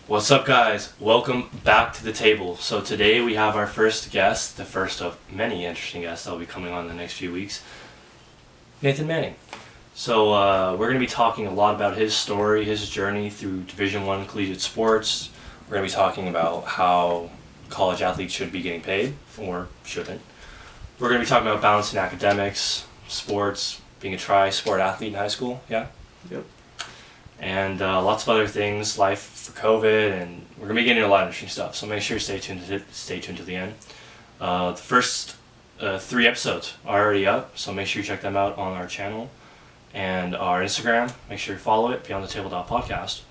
What's up, guys? Welcome back to the table. So today we have our first guest, the first of many interesting guests that will be coming on in the next few weeks, Nathan Manning. So we're going to be talking a lot about his story, his journey through Division I collegiate sports. We're going to be talking about how college athletes should be getting paid, or shouldn't. We're going to be talking about balancing academics, sports, being a tri-sport athlete in high school, yeah? Yep. And lots of other things, life for COVID, and we're going to be getting into a lot of interesting stuff. So make sure you stay tuned to the end. The first 3 episodes are already up, so make sure you check them out on our channel and our Instagram. Make sure you follow it, beyondthetable.podcast.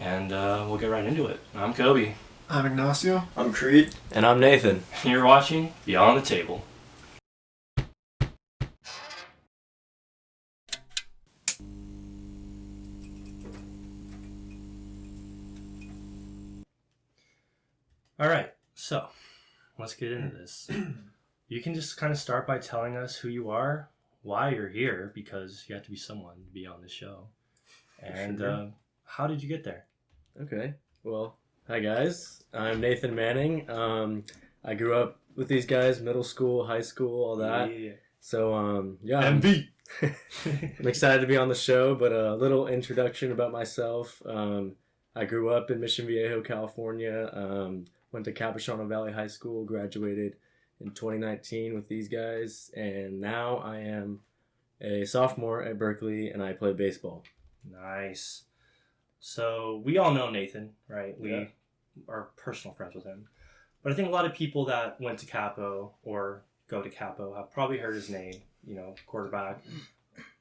And we'll get right into it. I'm Kobe. I'm Ignacio. I'm Creed. And I'm Nathan. And you're watching Beyond the Table. All right, so let's get into this. You can just kind of start by telling us who you are, why you're here, because you have to be someone to be on the show, and how did you get there? Okay. Well, hi guys. I'm Nathan Manning. I grew up with these guys, middle school, high school, all that. Yeah. So, yeah. MV. I'm excited to be on the show, but a little introduction about myself. I grew up in Mission Viejo, California. Went to Capistrano Valley High School, graduated in 2019 with these guys, and now I am a sophomore at Berkeley, and I play baseball. Nice. So we all know Nathan, right? We Yeah. are personal friends with him. But I think a lot of people that went to Capo or go to Capo have probably heard his name. You know, quarterback,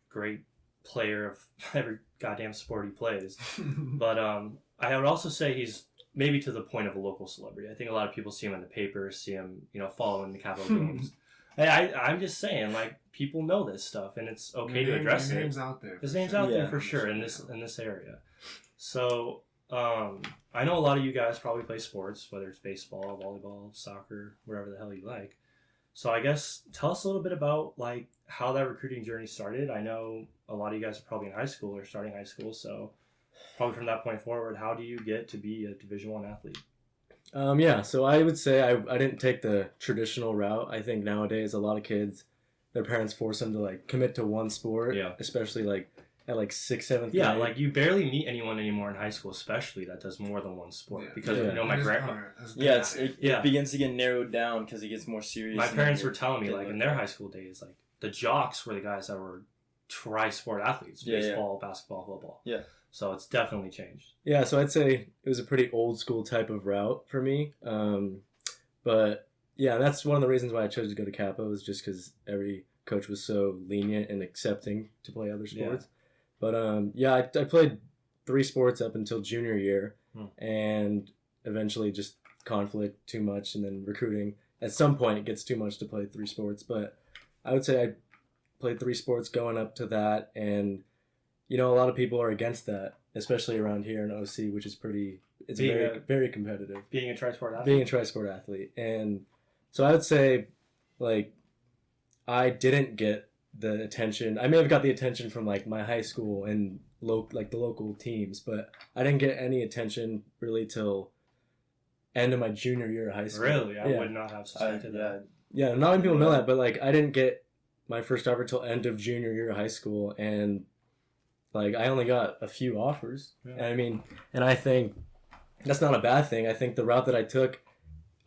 great player of every goddamn sport he plays. But I would also say he's maybe to the point of a local celebrity. I think a lot of people see him in the paper, see him, following the Capo games. I'm just saying, like, people know this stuff, and it's okay to address it. His name's out there. His name's out there for sure in this area. So I know a lot of you guys probably play sports, whether it's baseball, volleyball, soccer, whatever the hell you like. So I guess tell us a little bit about like how that recruiting journey started. I know a lot of you guys are probably in high school or starting high school, so probably from that point forward, how do you get to be a Division I athlete? So I would say I didn't take the traditional route. I think nowadays a lot of kids, their parents force them to like commit to one sport, especially like at like 6th, 7th grade. Yeah, like you barely meet anyone anymore in high school, especially that does more than one sport. Because my grandma, it begins to get narrowed down because it gets more serious. My parents were telling me like in their high school days, like the jocks were the guys that were tri-sport athletes: baseball, basketball, football. Yeah. So it's definitely changed. Yeah, so I'd say it was a pretty old school type of route for me. But yeah, that's one of the reasons why I chose to go to Capo, is just because every coach was so lenient and accepting to play other sports. But I played 3 sports up until junior year, and eventually just conflict too much, and then recruiting. At some point, it gets too much to play 3 sports, but I would say I played 3 sports going up to that, and a lot of people are against that, especially around here in OC, which is very competitive. Being a tri-sport athlete. And so I would say, like, I didn't get the attention. I may have got the attention from, like, my high school and, the local teams, but I didn't get any attention really till end of my junior year of high school. Really? I would not have suspected that. Yeah, not many people know that, but, like, I didn't get my first offer till end of junior year of high school, and like, I only got a few offers. Yeah. And I think that's not a bad thing. I think the route that I took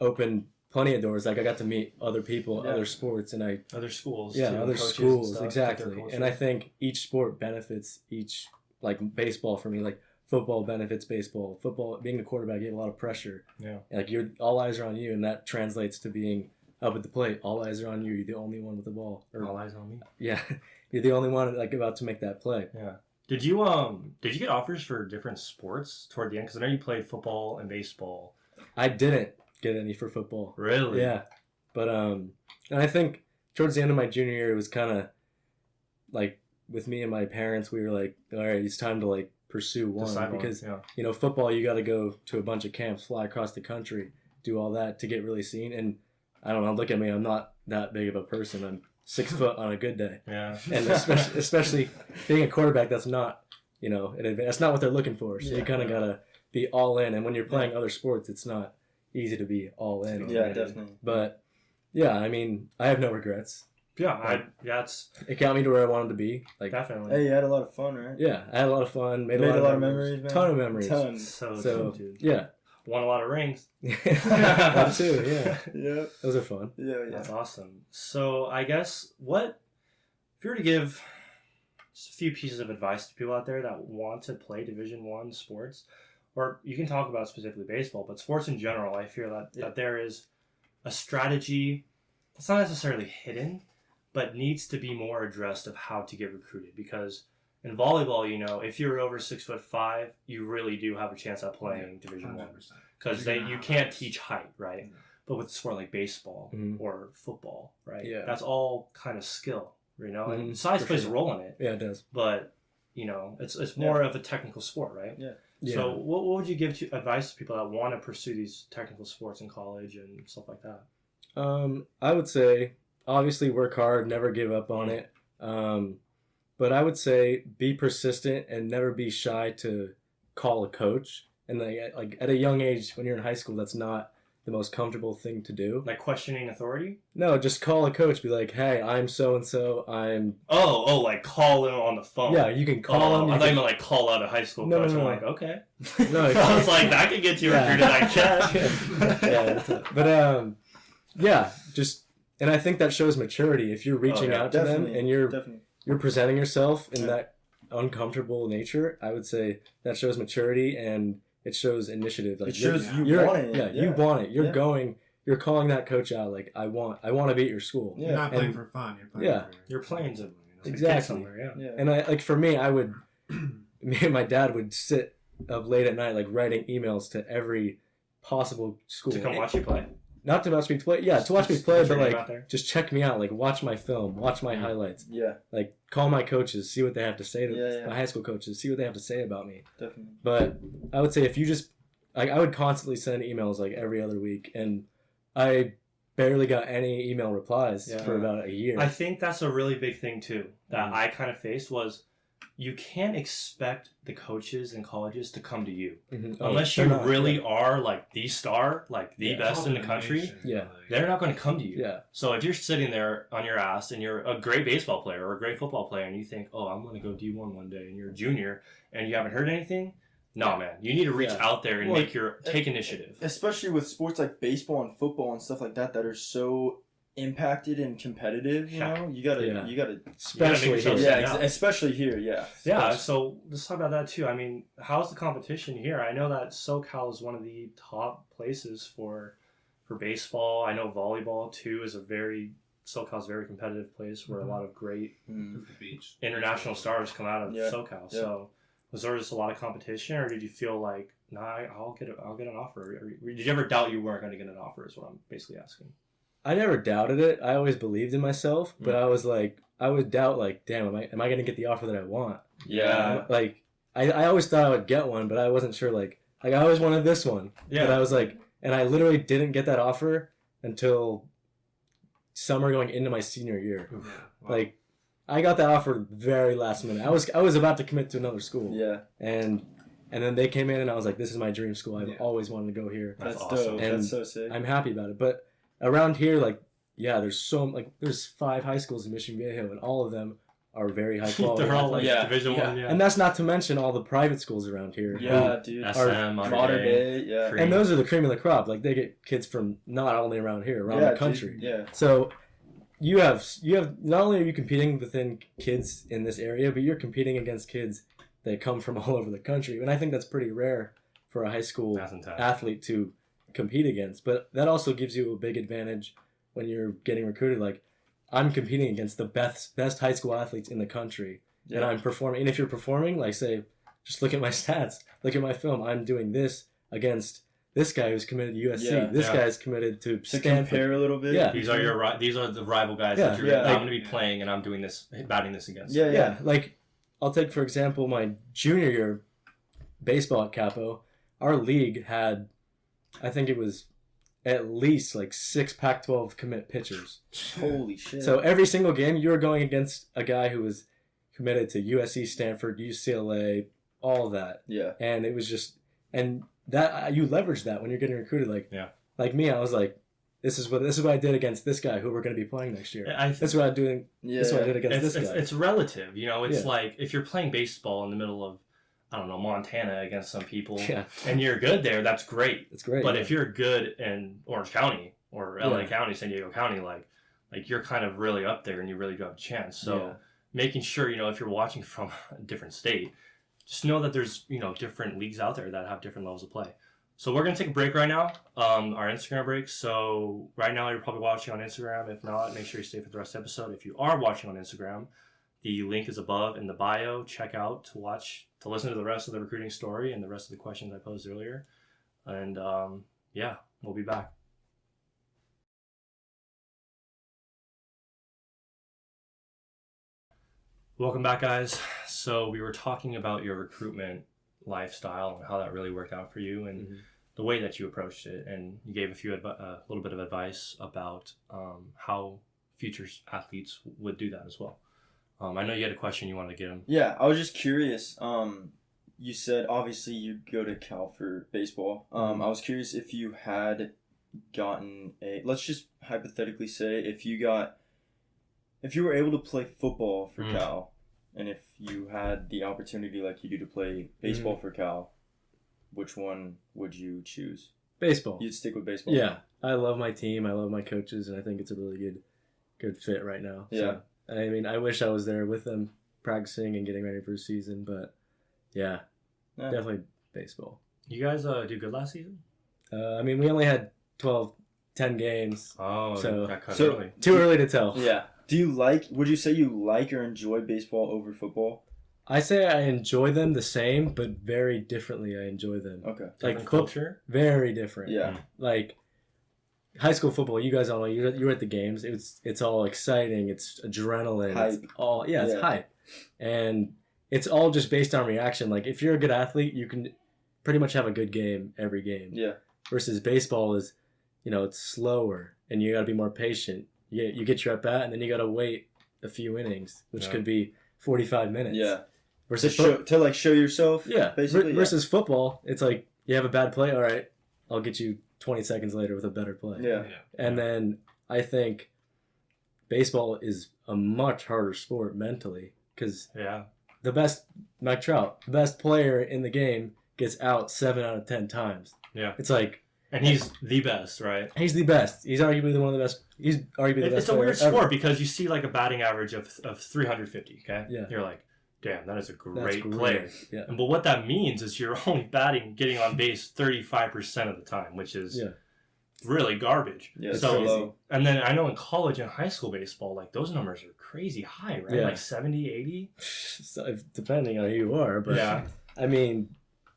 opened plenty of doors. Like, I got to meet other people, other sports, and other schools. Yeah, other schools, exactly. And I think each sport benefits each. Like, baseball for me, like, football benefits baseball. Football, being a quarterback, you have a lot of pressure. Yeah. Like, all eyes are on you, and that translates to being up at the plate. All eyes are on you. You're the only one with the ball. All eyes on me. Yeah, you're the only one like about to make that play. Yeah. Did you get offers for different sports toward the end? Because I know you played football and baseball. I didn't get any for football. Really? Yeah, but and I think towards the end of my junior year, it was kind of like with me and my parents, we were like, all right, it's time to like pursue one because football, you got to go to a bunch of camps, fly across the country, do all that to get really seen. And I don't know, look at me, I'm not that big of a person. I'm 6 foot on a good day. Yeah. And especially being a quarterback, that's not, that's not what they're looking for. So you kind of got to be all in. And when you're playing other sports, it's not easy to be all in. Yeah, definitely. But yeah, I mean, I have no regrets. Yeah, It got me to where I wanted to be. Like, definitely. Hey, you had a lot of fun, right? Yeah, I had a lot of fun. Made a lot of memories, man. Ton of memories. Tons. So dude. Yeah. Won a lot of rings. That too, yeah. Yeah. Those are fun. Yeah. That's awesome. So I guess if you were to give just a few pieces of advice to people out there that want to play Division I sports, or you can talk about specifically baseball, but sports in general, I fear that there is a strategy that's not necessarily hidden, but needs to be more addressed of how to get recruited. Because in volleyball, if you're over 6'5", you really do have a chance at playing Division I. Because you can't teach height, right? Yeah. But with a sport like baseball or football, right? Yeah. That's all kind of skill, and size plays a role in it. Yeah, it does. But, it's more of a technical sport, right? Yeah. So what would you give advice to people that want to pursue these technical sports in college and stuff like that? I would say, obviously, work hard, never give up on it. But I would say be persistent and never be shy to call a coach. And like at a young age, when you're in high school, that's not the most comfortable thing to do. Like questioning authority? No, just call a coach. Be like, hey, I'm so-and-so. I'm... like call him on the phone. Yeah, you can call him. I thought you meant like call out a high school coach. No. I'm like, okay. No, I was like, that could get you recruited, I guess. Yeah, but yeah, just... And I think that shows maturity. If you're reaching out to them and you're presenting yourself in that uncomfortable nature, I would say that shows maturity and it shows initiative. Like it shows you want it. Yeah, you want it. You're calling that coach out. Like I want to be at your school. Yeah. You're not playing for fun. You're playing to exactly somewhere. Yeah. And for me, me and my dad would sit up late at night, like writing emails to every possible school to come watch you play. Not to watch me play. Yeah, to watch me play, but like just check me out. Like watch my film, watch my highlights. Yeah. Like call my coaches, see what they have to say to my high school coaches, see what they have to say about me. Definitely. But I would say if you just I would constantly send emails like every other week, and I barely got any email replies for about a year. I think that's a really big thing too that I kind of faced was you can't expect the coaches in colleges to come to you unless you really are like the star, like the best in the country. Yeah, they're not going to come to you. Yeah. So if you're sitting there on your ass and you're a great baseball player or a great football player and you think, oh, I'm going to go D1 one day, and you're a junior and you haven't heard anything, no, man, you need to reach out there and take initiative. Especially with sports like baseball and football and stuff like that are so impacted and competitive, you gotta especially here. Especially here, yeah. So let's talk about that too. I mean, how's the competition here? I know that SoCal is one of the top places for baseball. I know volleyball too is SoCal's a very competitive place where a lot of great international stars come out of SoCal. So was there just a lot of competition, or did you feel like, nah, I'll get an offer? Or did you ever doubt you weren't going to get an offer? Is what I'm basically asking. I never doubted it. I always believed in myself, but I would doubt, like, damn, am I going to get the offer that I want? Yeah. Like, I always thought I would get one, but I wasn't sure, like I always wanted this one. Yeah. But I was like, and I literally didn't get that offer until summer going into my senior year. Yeah. Wow. Like, I got that offer very last minute. I was about to commit to another school. Yeah. And then they came in and I was like, this is my dream school. I've always wanted to go here. That's awesome. Dope. And that's so sick. I'm happy about it. But around here, there's 5 high schools in Mission Viejo, and all of them are very high quality. They're all Division I. Yeah. And that's not to mention all the private schools around here. Yeah, dude. SM, Modern Day. Yeah. And those are the cream of the crop. Like, they get kids from not only around here, around the country. Dude. Yeah. So you have not only are you competing within kids in this area, but you're competing against kids that come from all over the country. And I think that's pretty rare for a high school athlete to compete against. But that also gives you a big advantage when you're getting recruited. Like, I'm competing against the best high school athletes in the country, and I'm performing. And if you're performing, like, say, just look at my stats, look at my film. I'm doing this against this guy who's committed to USC. This guy's committed to Stanford. Compare a little bit. Yeah, these are the rival guys that I'm going to be playing, and I'm doing this, batting this against. Yeah. Like, I'll take for example my junior year baseball at Capo. Our league had, I think it was at least like 6 Pac-12 commit pitchers. Holy shit. So every single game you were going against a guy who was committed to USC, Stanford, UCLA, all of that. Yeah. And it was just, and that you leverage that when you're getting recruited. Like me, I was like, this is what I did against this guy who we're going to be playing next year. That's what I'm doing. Yeah. That's what I did against this guy. It's relative, you know. It's like if you're playing baseball in the middle of, I don't know, Montana against some people, and you're good there, that's great. That's great. But if you're good in Orange County or LA County, San Diego County, like you're kind of really up there and you really do have a chance. So making sure, you know, if you're watching from a different state, just know that there's, you know, different leagues out there that have different levels of play. So we're going to take a break right now, our Instagram break. So right now you're probably watching on Instagram. If not, make sure you stay for the rest of the episode. If you are watching on Instagram, the link is above in the bio. Check out to listen to the rest of the recruiting story and the rest of the questions I posed earlier. And we'll be back. Welcome back, guys. So we were talking about your recruitment lifestyle and how that really worked out for you and the way that you approached it, and you gave a little bit of advice about how future athletes would do that as well. I know you had a question you wanted to get him. Yeah, I was just curious. You said obviously you go to Cal for baseball. I was curious if you had gotten let's just hypothetically say if you were able to play football for Cal, and if you had the opportunity like you do to play baseball for Cal, which one would you choose? Baseball. You'd stick with baseball? Yeah. I love my team. I love my coaches, and I think it's a really good fit right now. Yeah. So, I mean, I wish I was there with them practicing and getting ready for the season, but definitely baseball. You guys do good last season? I mean, we only had 10 games. Oh, so that cut early. Too early to tell. Yeah. Would you say you like or enjoy baseball over football? I say I enjoy them the same, but very differently I enjoy them. Okay. Like culture? Very different. Yeah. Like high school football, you guys all know, you were at the games. It's all exciting. It's adrenaline. Hype. It's hype. And it's all just based on reaction. Like if you're a good athlete, you can pretty much have a good game every game. Yeah. Versus baseball is, you know, it's slower and you got to be more patient. You get your at bat and then you got to wait a few innings, which could be 45 minutes. Yeah. Versus to show yourself. Yeah. Basically. Versus football, it's like you have a bad play. All right, I'll get you 20 seconds later with a better play. Yeah. And then I think baseball is a much harder sport mentally because the best, Mike Trout, the best player in the game gets out 7 out of 10 times. Yeah. It's like. And he's the best, right? He's the best. He's arguably one of the best. He's arguably the best. It's a weird ever. sport because you see like a batting average of 350, okay? Yeah. You're like, damn, that is a great player. Yeah. But what that means is you're only getting on base 35% of the time, which is really garbage. Yeah, so low. And then I know in college and high school baseball, like those numbers are crazy high, right? Yeah. Like 70, 80? So, depending on who you are, but yeah. I mean,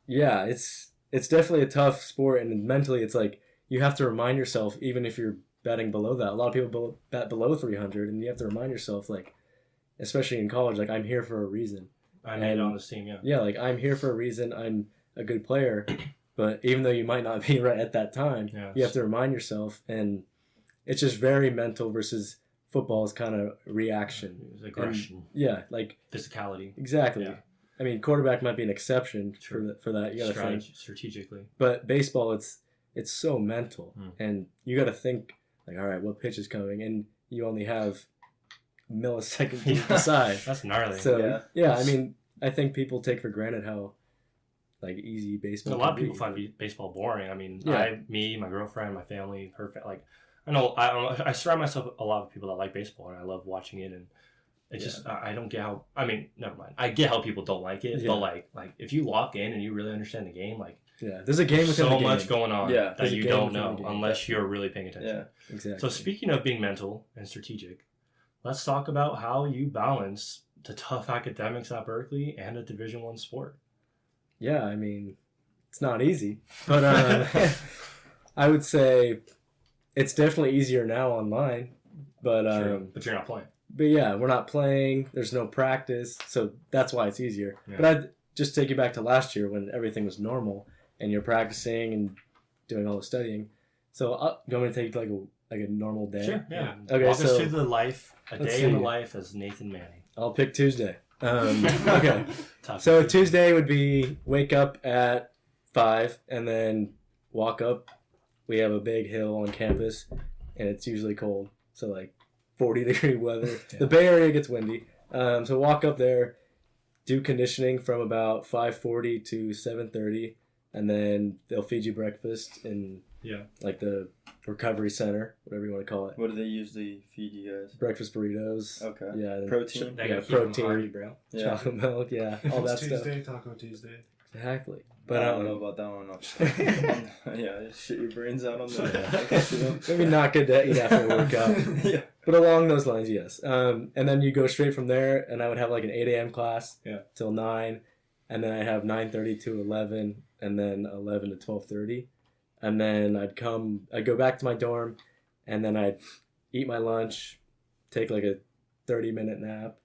yeah, it's definitely a tough sport, and mentally it's like you have to remind yourself, even if you're batting below that. A lot of people bat below 300, and you have to remind yourself, like, especially in college, like, I'm here for a reason. I made it on this team, Yeah, like, I'm here for a reason. I'm a good player, but even though you might not be right at that time, you have to remind yourself, and it's just very mental versus football is kind of reaction. It's aggression. Like physicality. Exactly. Yeah. I mean, quarterback might be an exception for that. You got to think strategically. But baseball, it's so mental, and you got to think like, all right, what pitch is coming, and you only have milliseconds to decide. That's gnarly. So I mean, I think people take for granted how like easy baseball. A lot of people find baseball boring. I mean, my girlfriend, my family, like I know I surround myself with a lot of people that like baseball, and I love watching it. And it's just I don't get how. I mean, never mind. I get how people don't like it, but like if you lock in and you really understand the game, like there's a game within so the game. much going on that you don't know unless you're really paying attention. Yeah, exactly. So speaking of being mental and strategic, let's talk about how you balance the tough academics at Berkeley and a Division I sport. Yeah, I mean, it's not easy, but I would say it's definitely easier now online. But but you're not playing. But yeah, we're not playing. There's no practice, so that's why it's easier. Yeah. But I'd just take you back to last year when everything was normal and you're practicing and doing all the studying. So you want me to take like a normal day? Sure. Yeah. Okay. Walk us through a day in the life as Nathan Manning. I'll pick Tuesday. Okay. So Tuesday would be wake up at 5, and then walk up. We have a big hill on campus, and it's usually cold, so like 40-degree weather. Yeah. The Bay Area gets windy, so walk up there, do conditioning from about 5:40 to 7:30, and then they'll feed you breakfast in like the recovery center, whatever you want to call it. What do they usually feed you guys? Breakfast burritos. Okay. Yeah. Protein. They Yeah, gotta keep 'em protein. hearty, bro. Yeah. Chocolate milk. Yeah. All that It's stuff. Tuesday, Taco Tuesday. Exactly. I But don't know about that one. Yeah, shit your brains out on that. maybe not good to eat after a workout. Yeah. But along those lines, yes. And then you go straight from there, and I would have like an 8 a.m. class till 9, and then I'd have 9:30 to 11, and then 11 to 12:30. And then I'd go back to my dorm, and then I'd eat my lunch, take like a 30-minute nap,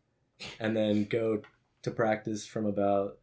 and then go to practice from about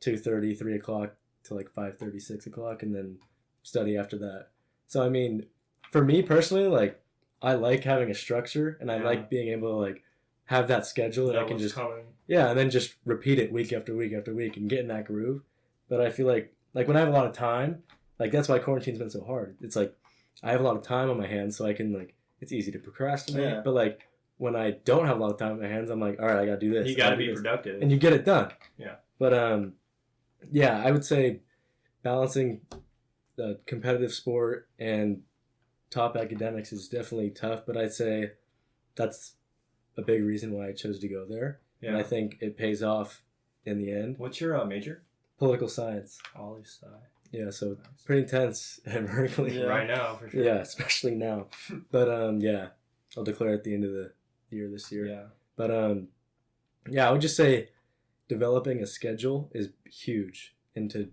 2:30, 3 o'clock to like 5:30, 6 o'clock, and then study after that. So, I mean, for me personally, like, I like having a structure, and I like being able to like have that schedule that I can just and then just repeat it week after week after week and get in that groove. But I feel like when I have a lot of time, like that's why quarantine's been so hard. It's like I have a lot of time on my hands, so I can like it's easy to procrastinate. Yeah. But like when I don't have a lot of time on my hands, I'm like, all right, I gotta do this. You gotta be productive, and you get it done. Yeah. But yeah, I would say balancing the competitive sport and top academics is definitely tough, but I'd say that's a big reason why I chose to go there. Yeah. And I think it pays off in the end. What's your major? Political science. Poli-sci. Yeah, so pretty intense at Berkeley. Yeah. Right now, for sure. Yeah, especially now. But yeah, I'll declare at the end of the year this year. Yeah. But yeah, I would just say developing a schedule is huge into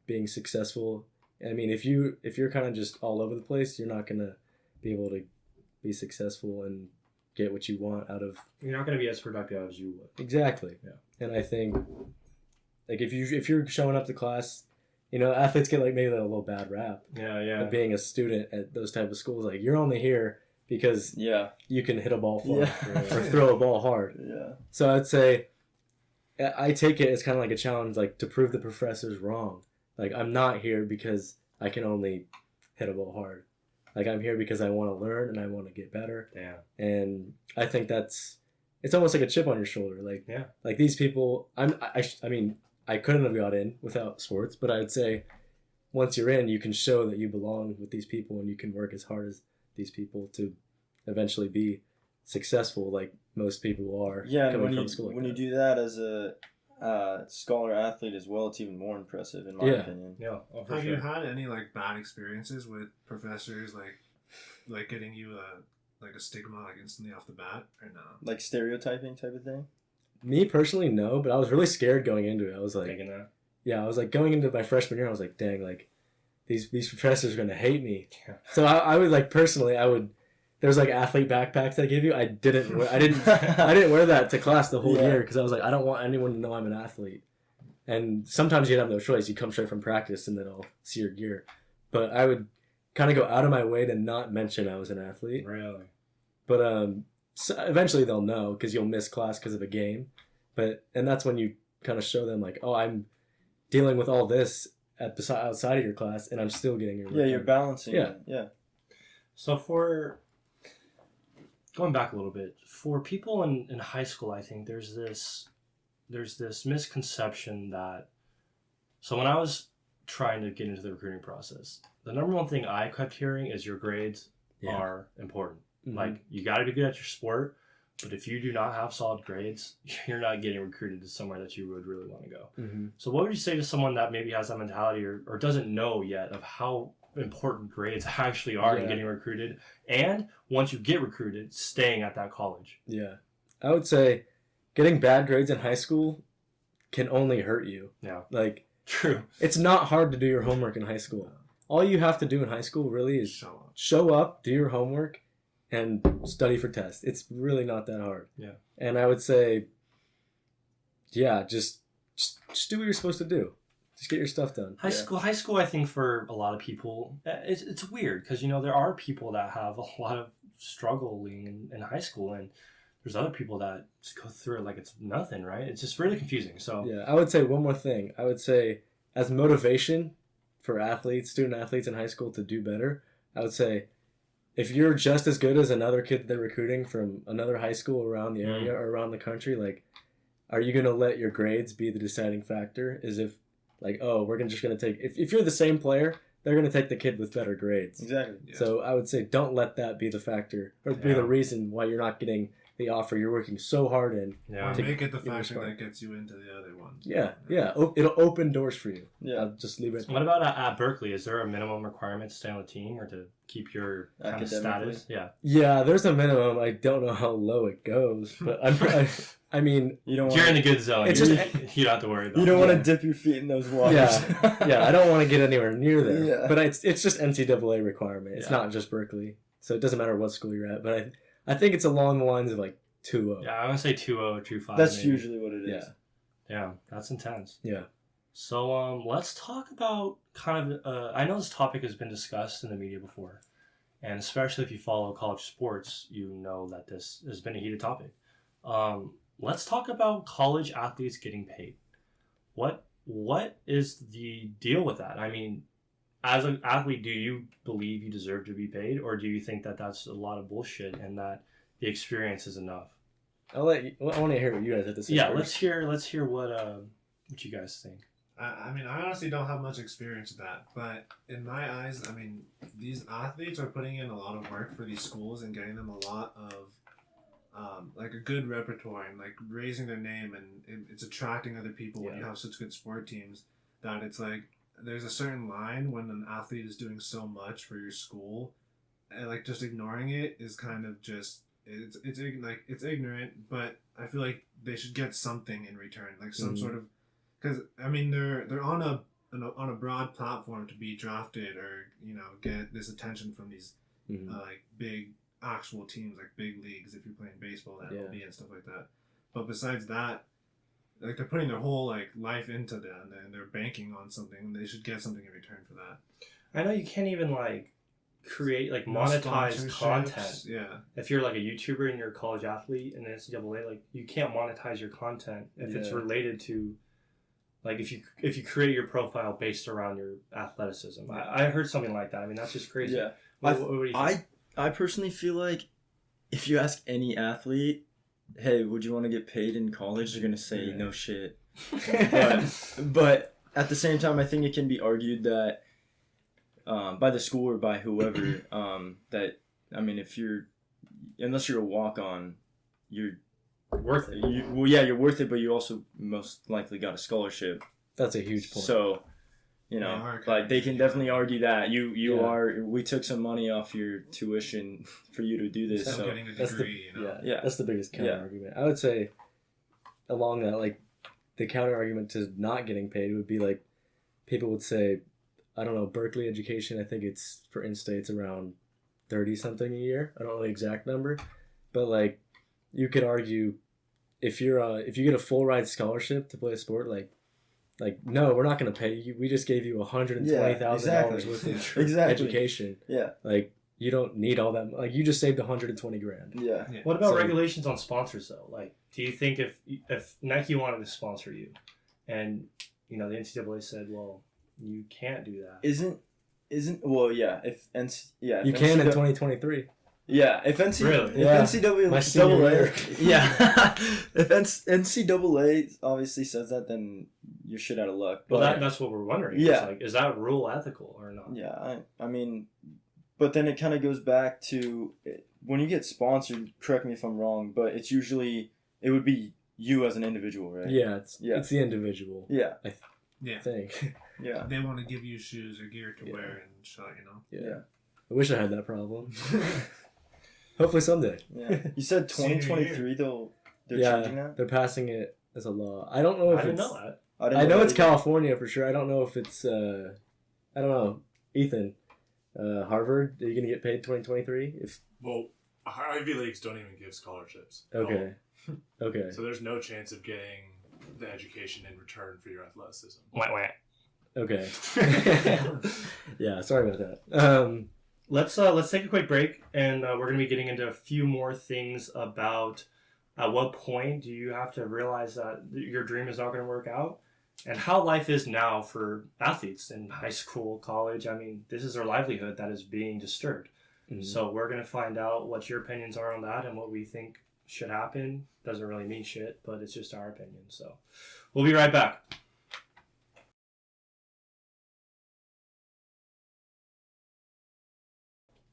being successful. I mean, if you're kind of just all over the place, you're not gonna be able to be successful and get what you want out of. You're not gonna be as productive as you would. Exactly. Yeah. And I think, like, if you're showing up to class, you know, athletes get like maybe a little bad rap. Yeah. Of being a student at those type of schools, like you're only here because you can hit a ball far or throw a ball hard. Yeah. So I'd say I take it as kind of like a challenge, like to prove the professors wrong. Like I'm not here because I can only hit a ball hard. Like I'm here because I want to learn and I want to get better. Yeah. And I think it's almost like a chip on your shoulder. Like like these people, I mean I couldn't have got in without sports, but I'd say once you're in, you can show that you belong with these people and you can work as hard as these people to eventually be successful, like most people are. Yeah, and coming from school. When you do that as a scholar athlete as well, it's even more impressive in my opinion. Yeah. Have you had any like bad experiences with professors like getting you a stigma like instantly off the bat or no? Like stereotyping type of thing? Me personally, no, but I was really scared going into it. I was like, Thinking that? yeah, I was like going into my freshman year. I was like, dang, like these professors are gonna hate me. Yeah. So I would like personally, there's like athlete backpacks they give you. I didn't wear that to class the whole year because I was like, I don't want anyone to know I'm an athlete. And sometimes you'd have no choice. You come straight from practice and then I'll see your gear. But I would kind of go out of my way to not mention I was an athlete. Really? But so eventually they'll know because you'll miss class because of a game. And that's when you kind of show them like, oh, I'm dealing with all this outside of your class and I'm still getting your work Yeah, you're done. balancing Yeah. it. Yeah. So for going back a little bit, for people in high school, I think there's this misconception that, so when I was trying to get into the recruiting process, the number one thing I kept hearing is your grades are important. Mm-hmm. Like you got to be good at your sport, but if you do not have solid grades, you're not getting recruited to somewhere that you would really want to go. Mm-hmm. So what would you say to someone that maybe has that mentality or doesn't know yet of how important grades actually are in getting recruited, and once you get recruited, staying at that college? Yeah. I would say getting bad grades in high school can only hurt you. Yeah. Like, true. It's not hard to do your homework in high school. All you have to do in high school really is show up, do your homework, and study for tests. It's really not that hard. Yeah. And I would say, yeah, just do what you're supposed to do. Just get your stuff done. High school, I think for a lot of people, it's weird because, you know, there are people that have a lot of struggling in high school, and there's other people that just go through it like it's nothing, right? It's just really confusing. So yeah, I would say one more thing. I would say as motivation, for student athletes in high school to do better, I would say if you're just as good as another kid they're recruiting from another high school around the area or around the country, like, are you going to let your grades be the deciding factor? Is if, like, oh, we're just going to take... If you're the same player, they're going to take the kid with better grades. Exactly. Yeah. So I would say don't let that be the factor or be the reason why you're not getting the offer you're working so hard in. Yeah. Or make it the give you factor score. that gets you into the other ones. Yeah. It'll open doors for you. Yeah. I'll just leave it. What about at Berkeley? Is there a minimum requirement to stay on the team or to keep your kind of Academically? status? Yeah. Yeah, there's a minimum. I don't know how low it goes, but I mean, You don't If you're in want the good zone, It's you just- don't have to worry about you don't it. want Yeah. to dip your feet in those waters. I don't want to get anywhere near there. Yeah. But it's just NCAA requirement. It's Yeah. not just Berkeley, so it doesn't matter what school you're at. But I think it's along the lines of like 2-0. Yeah, I'm going to say 2-0, 2-5. That's maybe. usually what it is. Yeah. Yeah, that's intense. Yeah. So let's talk about kind of, I know this topic has been discussed in the media before, and especially if you follow college sports, you know that this has been a heated topic. Let's talk about college athletes getting paid. What is the deal with that? I mean, as an athlete, do you believe you deserve to be paid, or do you think that that's a lot of bullshit and that the experience is enough? I want to hear what you guys have to say. Yeah, first. let's hear what you guys think. I mean, I honestly don't have much experience with that, but in my eyes, I mean, these athletes are putting in a lot of work for these schools and getting them a lot of, like, a good repertoire and, like, raising their name, and it's attracting other people when you have such good sport teams that it's like there's a certain line when an athlete is doing so much for your school, and, like, just ignoring it is kind of just it's ignorant, but I feel like they should get something in return, like some sort of. Because I mean, they're on a broad platform to be drafted or get this attention from these like big actual teams, like big leagues. If you're playing baseball, the MLB and stuff like that. But besides that, like they're putting their whole like life into that, and they're banking on something. They should get something in return for that. I know you can't even like create like No monetize sponsorships, content. Yeah. If you're like a YouTuber and you're a college athlete in the NCAA, like you can't monetize your content if it's related to. Like if you create your profile based around your athleticism, I heard something like that. I mean, that's just crazy. Yeah, what do you think? I personally feel like if you ask any athlete, hey, would you want to get paid in college? They're gonna say no shit. But at the same time, I think it can be argued that by the school or by whoever that if unless you're a walk on, you're worth it. You're worth it, but you also most likely got a scholarship. That's a huge point. So, like they can definitely argue that we took some money off your tuition for you to do this. So getting a degree, that's the biggest counter argument. I would say along that, like the counter argument to not getting paid would be like people would say, I don't know, Berkeley education. I think it's for in-state's around 30 something a year. I don't know the exact number, but like you could argue. If you get a full ride scholarship to play a sport, like no, we're not going to pay you. We just gave you $120,000 worth of education. Yeah, like you don't need all that. Like you just saved $120,000. Yeah. What about regulations on sponsors though? Like, do you think if Nike wanted to sponsor you, and the NCAA said, well, you can't do that. Isn't well yeah if you can in 2023. Yeah, if NCAA, if NCAA obviously says that, then you're shit out of luck. Well, that's what we're wondering. Yeah, is that rule ethical or not? Yeah, I mean, but then it kind of goes back to when you get sponsored. Correct me if I'm wrong, but it would be you as an individual, right? Yeah, it's the individual. Yeah, I think. Yeah, they want to give you shoes or gear to wear and shot. Yeah, I wish I had that problem. Hopefully someday. Yeah. You said 2023 they're changing that? They're passing it as a law. I don't know if I didn't know that. I know it's California for sure. I don't know if it's I don't know. Ethan, Harvard, are you going to get paid 2023? Well, Ivy Leagues don't even give scholarships. Okay. Okay. So there's no chance of getting the education in return for your athleticism. Wah, wah. Okay. Yeah, sorry about that. Let's take a quick break, and we're going to be getting into a few more things about at what point do you have to realize that your dream is not going to work out, and how life is now for athletes in high school, college. I mean, this is their livelihood that is being disturbed. Mhm. So we're going to find out what your opinions are on that and what we think should happen. Doesn't really mean shit, but it's just our opinion. So we'll be right back.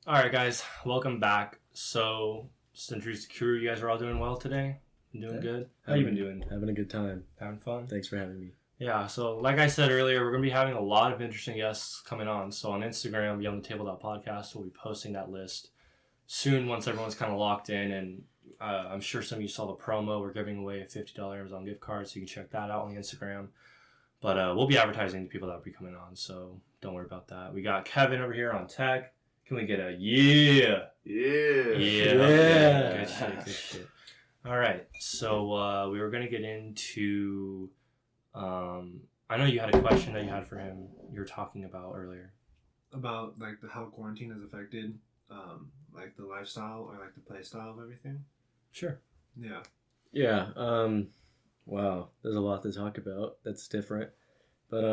All right, guys, welcome back. So just to introduce the crew. You guys are all doing well today? Doing good? How you been doing? Having a good time. Having fun? Thanks for having me. Yeah, so like I said earlier, we're going to be having a lot of interesting guests coming on. So on Instagram, Beyond the Table Podcast, we'll be posting that list soon once everyone's kind of locked in. And I'm sure some of you saw the promo. We're giving away a $50 Amazon gift card, so you can check that out on the Instagram. But we'll be advertising the people that will be coming on, so don't worry about that. We got Kevin over here on tech. Can we get a yeah? Yeah. Yeah. Good shit, good shit. All right, so we were going to get into... I know you had a question that you had for him. You were talking about earlier About like how quarantine has affected like the lifestyle or like the play style of everything. Sure. Yeah. Yeah. Wow. There's a lot to talk about. That's different. But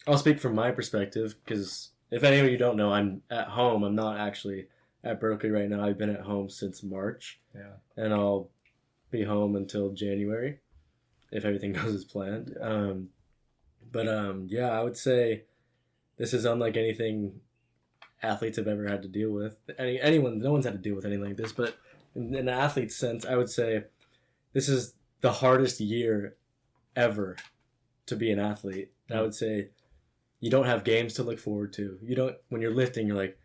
I'll speak from my perspective because if any of you don't know, I'm at home. I'm not actually at Berkeley right now. I've been at home since March. Yeah. And I'll be home until January if everything goes as planned. Yeah, I would say this is unlike anything athletes have ever had to deal with. No one's had to deal with anything like this, but in an athlete's sense, I would say this is the hardest year ever to be an athlete. I would say you don't have games to look forward to. You don't, when you're lifting, you're like,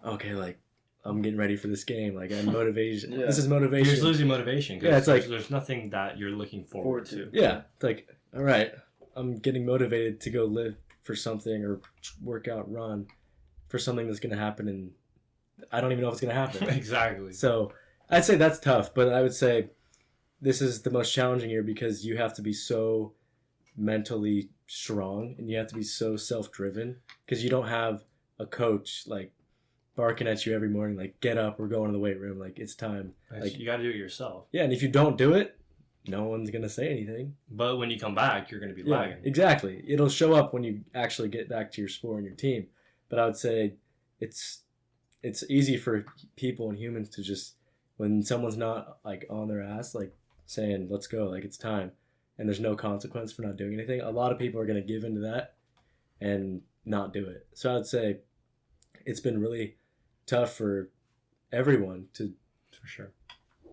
okay, like I'm getting ready for this game. Like I'm motivation. Yeah. This is You're motivation. just losing motivation. 'Cause Yeah, it's like- there's nothing that you're looking forward to. Yeah, it's like, all right, I'm getting motivated to go live for something or work out, run for something that's going to happen, and I don't even know if it's going to happen. Exactly. So I'd say that's tough, but I would say this is the most challenging year because you have to be so mentally strong and you have to be so self-driven because you don't have a coach like barking at you every morning like, get up, we're going to the weight room, like it's time. Like, you got to do it yourself. yeah, and if you don't do it, no one's going to say anything. But when you come back, you're going to be Yeah, lagging. exactly. It'll show up when you actually get back to your sport and your team. But I would say it's easy for people and humans to just, when someone's not like on their ass, like saying, let's go, like it's time, and there's no consequence for not doing anything, a lot of people are going to give into that and not do it. So I would say it's been really tough for everyone to, For sure.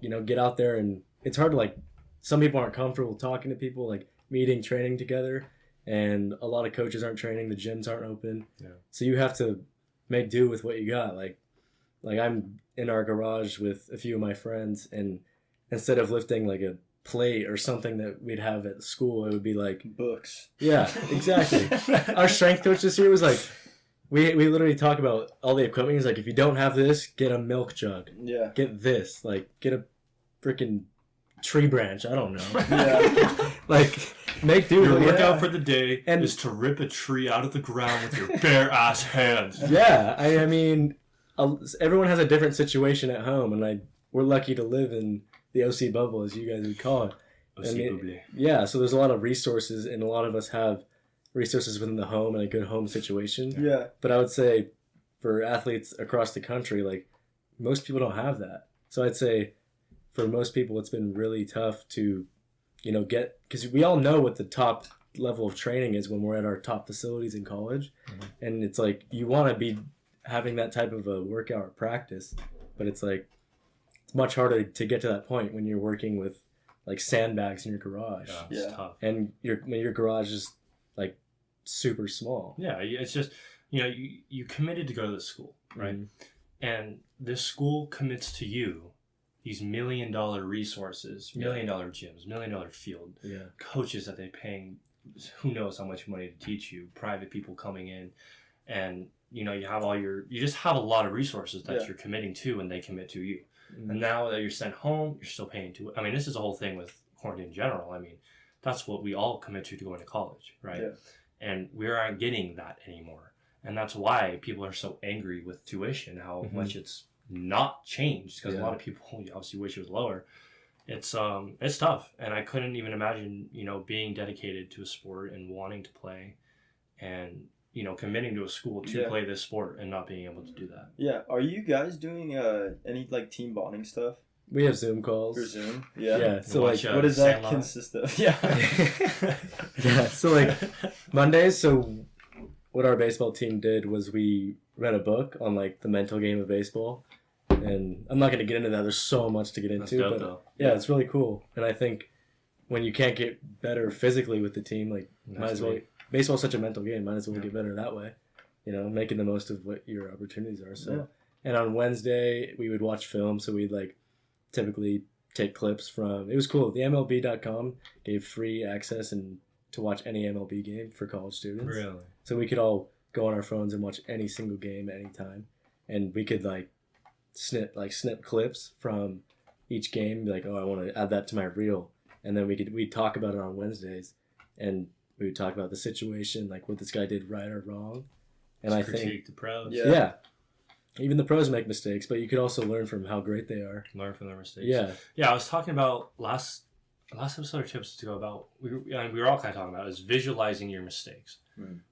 get out there, and it's hard to like, some people aren't comfortable talking to people, like meeting, training together, and a lot of coaches aren't training, the gyms aren't open. Yeah. So you have to make do with what you got. Like I'm in our garage with a few of my friends, and instead of lifting like a plate or something that we'd have at school, it would be like, Books. yeah, exactly. Our strength coach this year was like, we literally talk about all the equipment. He's like, if you don't have this, get a milk jug. Yeah. Get this. Like, get a freaking tree branch. I don't know. Yeah. Like, make do. Your with it. workout for the day And- is to rip a tree out of the ground with your bare ass hands. Yeah, I mean, everyone has a different situation at home, and we're lucky to live in the OC bubble, as you guys would call it. Yeah, so there's a lot of resources, and a lot of us have resources within the home and a good home situation. Yeah. But I would say for athletes across the country, like most people don't have that. So I'd say for most people, it's been really tough to, get, because we all know what the top level of training is when we're at our top facilities in college. Mm-hmm. And it's like, you want to be having that type of a workout or practice, but it's like, it's much harder to get to that point when you're working with like sandbags in your garage. Yeah, it's Yeah. tough. And your garage is like super small. Yeah, it's just, you committed to go to the school, right? Mhm. And this school commits to you these $1 million resources, $1 million gyms, $1 million field, Yeah. coaches that they're paying who knows how much money to teach you, private people coming in, and you just have a lot of resources that Yeah. you're committing to and they commit to you. Mhm. And now that you're sent home, you're still paying to it. I mean, this is the whole thing with quarantine in general. I mean, that's what we all commit to going to college, right? Yeah. And we aren't getting that anymore. And that's why people are so angry with tuition, how Mhm. much it's not changed, because a Yeah. lot of people obviously wish it was lower. it's tough, and I couldn't even imagine, being dedicated to a sport and wanting to play, and committing to a school to play this sport and not being able to do that. Yeah. Are you guys doing any like team bonding stuff We have Zoom calls. for Zoom? Yeah. Yeah. So Watch, like, What does that Sandlot. consist of? Yeah. yeah. So like Mondays. So what our baseball team did was we read a book on like the mental game of baseball, and I'm not gonna get into that. There's so much to get That's into, dope, but though. yeah, it's really cool. And I think when you can't get better physically with the team, like might as well. Baseball's such a mental game. Might as well get better that way. Making the most of what your opportunities are. So, and on Wednesday we would watch film. So we'd like typically take clips from. It was cool. The MLB.com gave free access and to watch any MLB game for college students. Really? So we could all go on our phones and watch any single game anytime, and we could snip clips from each game. Be like, oh, I want to add that to my reel, and then we'd talk about it on Wednesdays, and we would talk about the situation, like what this guy did right or wrong. And I think critique the pros. yeah, even the pros make mistakes, but you could also learn from how great they are. Learn from their mistakes. Yeah, I was talking about last episode or 2 episodes ago about we were all kind of talking about is visualizing your mistakes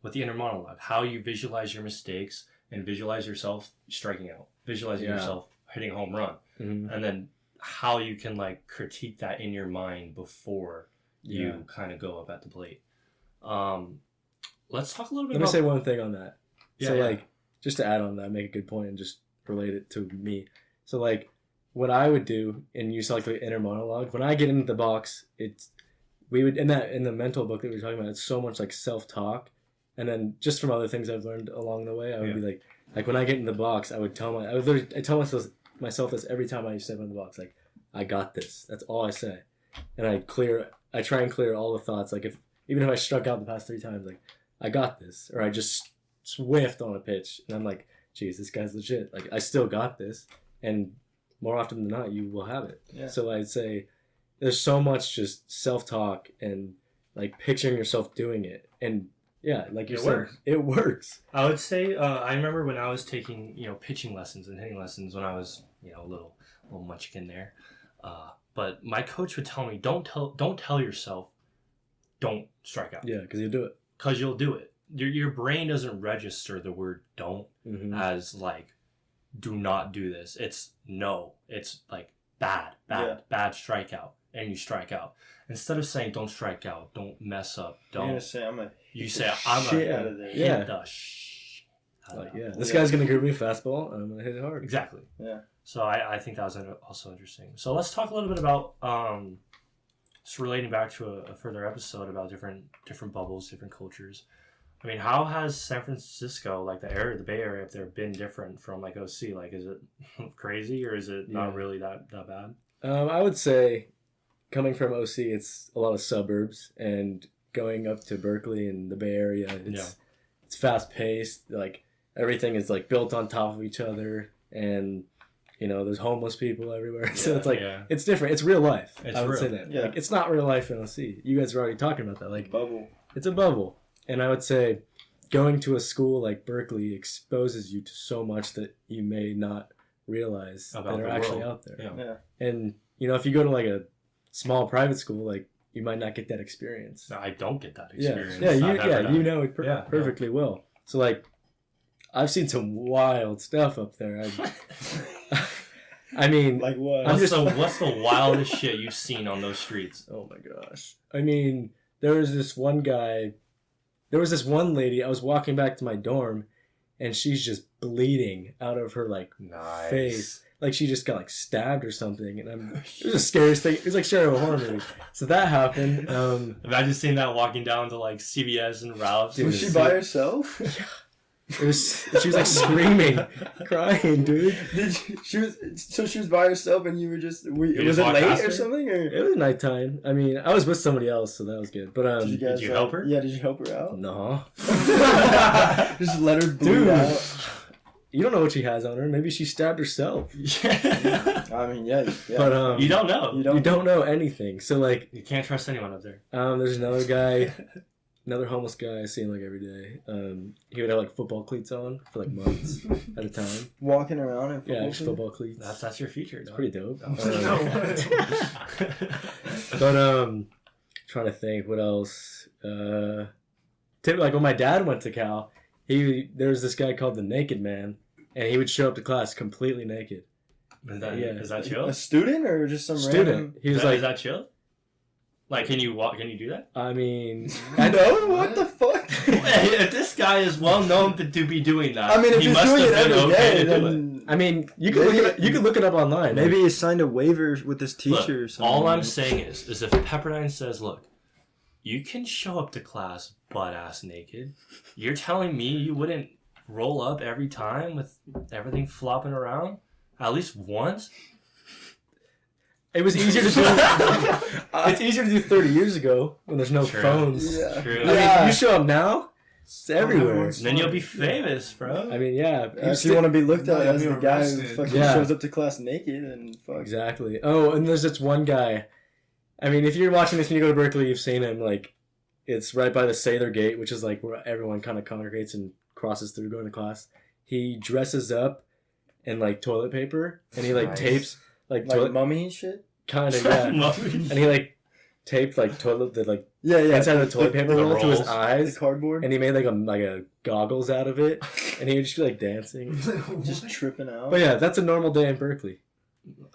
with the inner monologue, how you visualize your mistakes and visualize yourself striking out, visualizing yourself hitting a home run, and then how you can critique that in your mind before you kind of go up at the plate. Let's talk a little bit. Let me say one thing on that. Yeah, so just to add on that, make a good point and just relate it to me. So what I would do, and you saw the inner monologue. When I get into the box, we would in the mental book that we were talking about. It's so much self-talk, and then just from other things I've learned along the way, I would be like when I get in the box, I tell myself this every time I step in the box. I got this. That's all I say, and I try and clear all the thoughts. Even if I struck out the past 3 times, I got this, or I just swift on a pitch, and I'm like, geez, this guy's legit. I still got this, and more often than not, you will have it. Yeah. So I'd say there's so much just self-talk and picturing yourself doing it, and like you said, it works. I would say I remember when I was taking pitching lessons and hitting lessons when I was a little munchkin there, but my coach would tell me don't tell yourself don't strike out. Yeah, because you do it. Because you'll do it. Your brain doesn't register the word don't as do not do this. It's no. It's bad strikeout, and you strike out. Instead of saying don't strike out, don't mess up, don't. You're gonna say I'm a. You say I'm shit a out of there. hit the shit. This guy's gonna give me a fastball, and I'm gonna hit it hard. Exactly. Yeah. So I think that was also interesting. So let's talk a little bit about just relating back to a further episode about different bubbles, different cultures. I mean, how has San Francisco, the Bay Area up there, been different from OC? Is it crazy or is it not really that bad? I would say, coming from OC, it's a lot of suburbs, and going up to Berkeley and the Bay Area, it's fast paced. Everything is built on top of each other, and there's homeless people everywhere. So it's it's different. It's real life. I would say that. Yeah. It's not real life in OC. You guys are already talking about that. Bubble. It's a bubble. And I would say going to a school like Berkeley exposes you to so much that you may not realize about that are actually out there. Yeah. And, if you go to a small private school, you might not get that experience. No, I don't get that experience. It perfectly well. So I've seen some wild stuff up there. I mean, like what? What's the wildest shit you've seen on those streets? Oh my gosh. I mean, there was this one lady, I was walking back to my dorm, and she's just bleeding out of her nice. face. She just got stabbed or something, and it was the scariest thing. It was like sharing a horror movie. So that happened. Imagine seeing that walking down to CVS and Ralph's. Was she by herself? She was screaming, crying, dude. She was by herself, and you were just. Was it late or something? Or? It was nighttime. I mean, I was with somebody else, so that was good. But did you help her? Yeah, did you help her out? No. Just let her bleed out. You don't know what she has on her. Maybe she stabbed herself. I mean, yeah. But you don't know. You don't know anything. So you can't trust anyone up there. There's another guy. another homeless guy I see him like every day. He would have like football cleats on for like months at a time. Walking around in football. Yeah, just football cleats. That's your future. It's dog. pretty dope. No. But trying to think what else. Like when my dad went to Cal, there was this guy called the Naked Man, and he would show up to class completely naked. Is that chill? A student or just some Student. random? He was Is that chill? Like, can you walk? Can you do that? I mean, No, what the fuck? If this guy is well known to be doing that, I mean, if he he's must doing have it been every okay day, to do it. then I mean, you can look it up online. maybe he signed a waiver with his Look, teacher or something. all I'm saying is if Pepperdine says, look, you can show up to class butt-ass naked, you're telling me you wouldn't roll up every time with everything flopping around? At least once? It was easier to do. It's easier to do 30 years ago when there's no True. phones. Yeah. True. I mean, you show up now, it's everywhere. everyone's- Then you'll be famous, bro. I mean, yeah. If you want to be looked at No, as you'll the be guy who arrested. fucking Yeah. shows up to class naked and fuck. Exactly. Oh, and there's this one guy. I mean, if you're watching this and you go to Berkeley, you've seen him. Like, it's right by the Sather Gate, which is like where everyone kind of congregates and crosses through going to class. He dresses up in like toilet paper, and he like Nice. tapes like Like toilet, mummy and shit? kind of yeah. And he like taped like the Yeah, yeah. inside of the toilet paper the roll to his rolls. The eyes, cardboard. and he made like a goggles out of it, and he would just be like dancing. Just tripping out. But yeah, that's a normal day in Berkeley.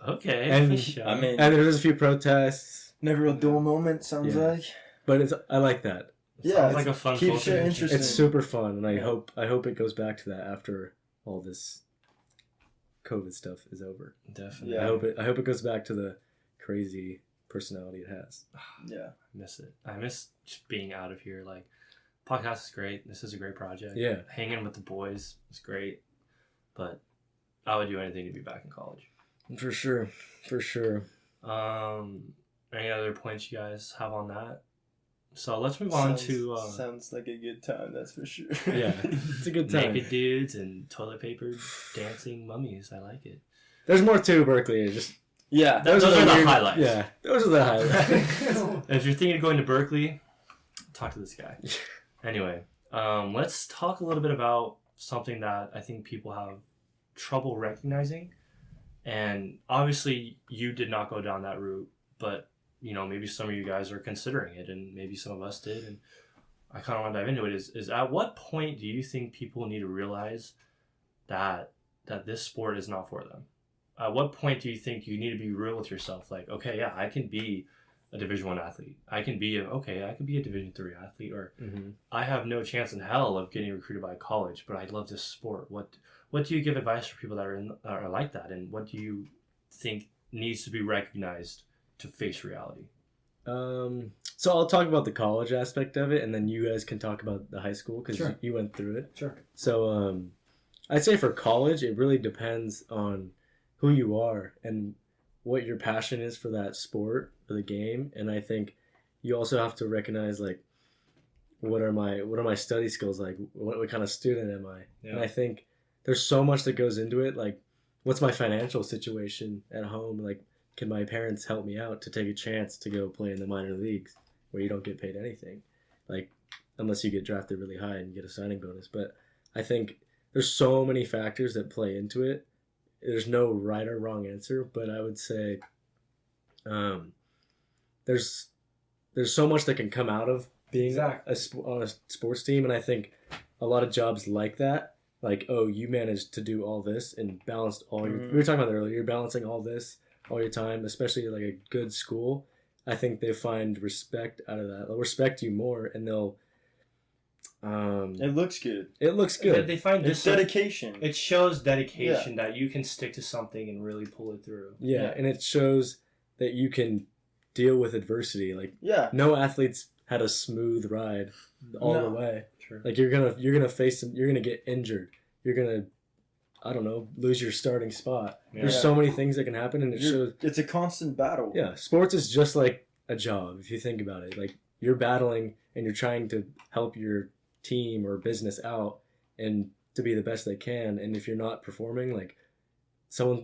Okay, And- for sure. I mean, And there's a few protests, never a dull moment, sounds Yeah. like. but I like that. Yeah, Sounds like a fun keeps culture. you interested. It's super fun, and I Yeah. hope it goes back to that after all this COVID stuff is over. Definitely. Yeah. I hope it goes back to the crazy personality it has. Yeah. I miss it. I miss just being out of here. Like, podcast is great. This is a great project. Yeah. Hanging with the boys is great. But I would do anything to be back in college. For sure. Any other points you guys have on that? So let's move on to Sounds like a good time, that's for sure. Yeah, it's a good time. naked dudes and toilet paper dancing mummies. I like it. There's more to Berkeley. Just Yeah. Those are the highlights. Yeah, those are the highlights. If you're thinking of going to Berkeley, talk to this guy. Anyway, let's talk a little bit about something that I think people have trouble recognizing. And obviously, you did not go down that route, but you know, maybe some of you guys are considering it, and maybe some of us did. And I kind of want to dive into it. Is at what point do you think people need to realize that this sport is not for them? At what point do you think you need to be real with yourself? Like, okay, yeah, I can be a Division I athlete. I can be a Division III athlete, or I have no chance in hell of getting recruited by a college, but I love this sport. What do you give advice for people that are like that, and what do you think needs to be recognized to face reality? So I'll talk about the college aspect of it, and then you guys can talk about the high school because Sure. you went through it. Sure. So I'd say for college, it really depends on who you are and what your passion is for that sport or the game. And I think you also have to recognize like what are my study skills like? What kind of student am I? Yeah. And I think there's so much that goes into it. Like, what's my financial situation at home? Like, can my parents help me out to take a chance to go play in the minor leagues where you don't get paid anything? Like, unless you get drafted really high and get a signing bonus. But I think there's so many factors that play into it. There's no right or wrong answer, but I would say there's so much that can come out of being Exactly. on a sports team, and I think a lot of jobs like that, like, oh, you managed to do all this and balanced all your. We were talking about that earlier. You're balancing all this all your time, especially like a good school. I think they find respect out of that. They'll respect you more, and they'll. It looks good. It looks good. They find It's this dedication. It shows dedication that you can stick to something and really pull it through. Yeah, and it shows that you can deal with adversity. Like, Yeah. no athletes had a smooth ride all the No. way. True. Like, you're gonna face some. You're gonna get injured. You're gonna, I don't know, lose your starting spot. There's Yeah. so many things that can happen, and it shows. It's a constant battle. Yeah, sports is just like a job if you think about it. Like, you're battling and you're trying to help your team or business out and to be the best they can. And if you're not performing, like,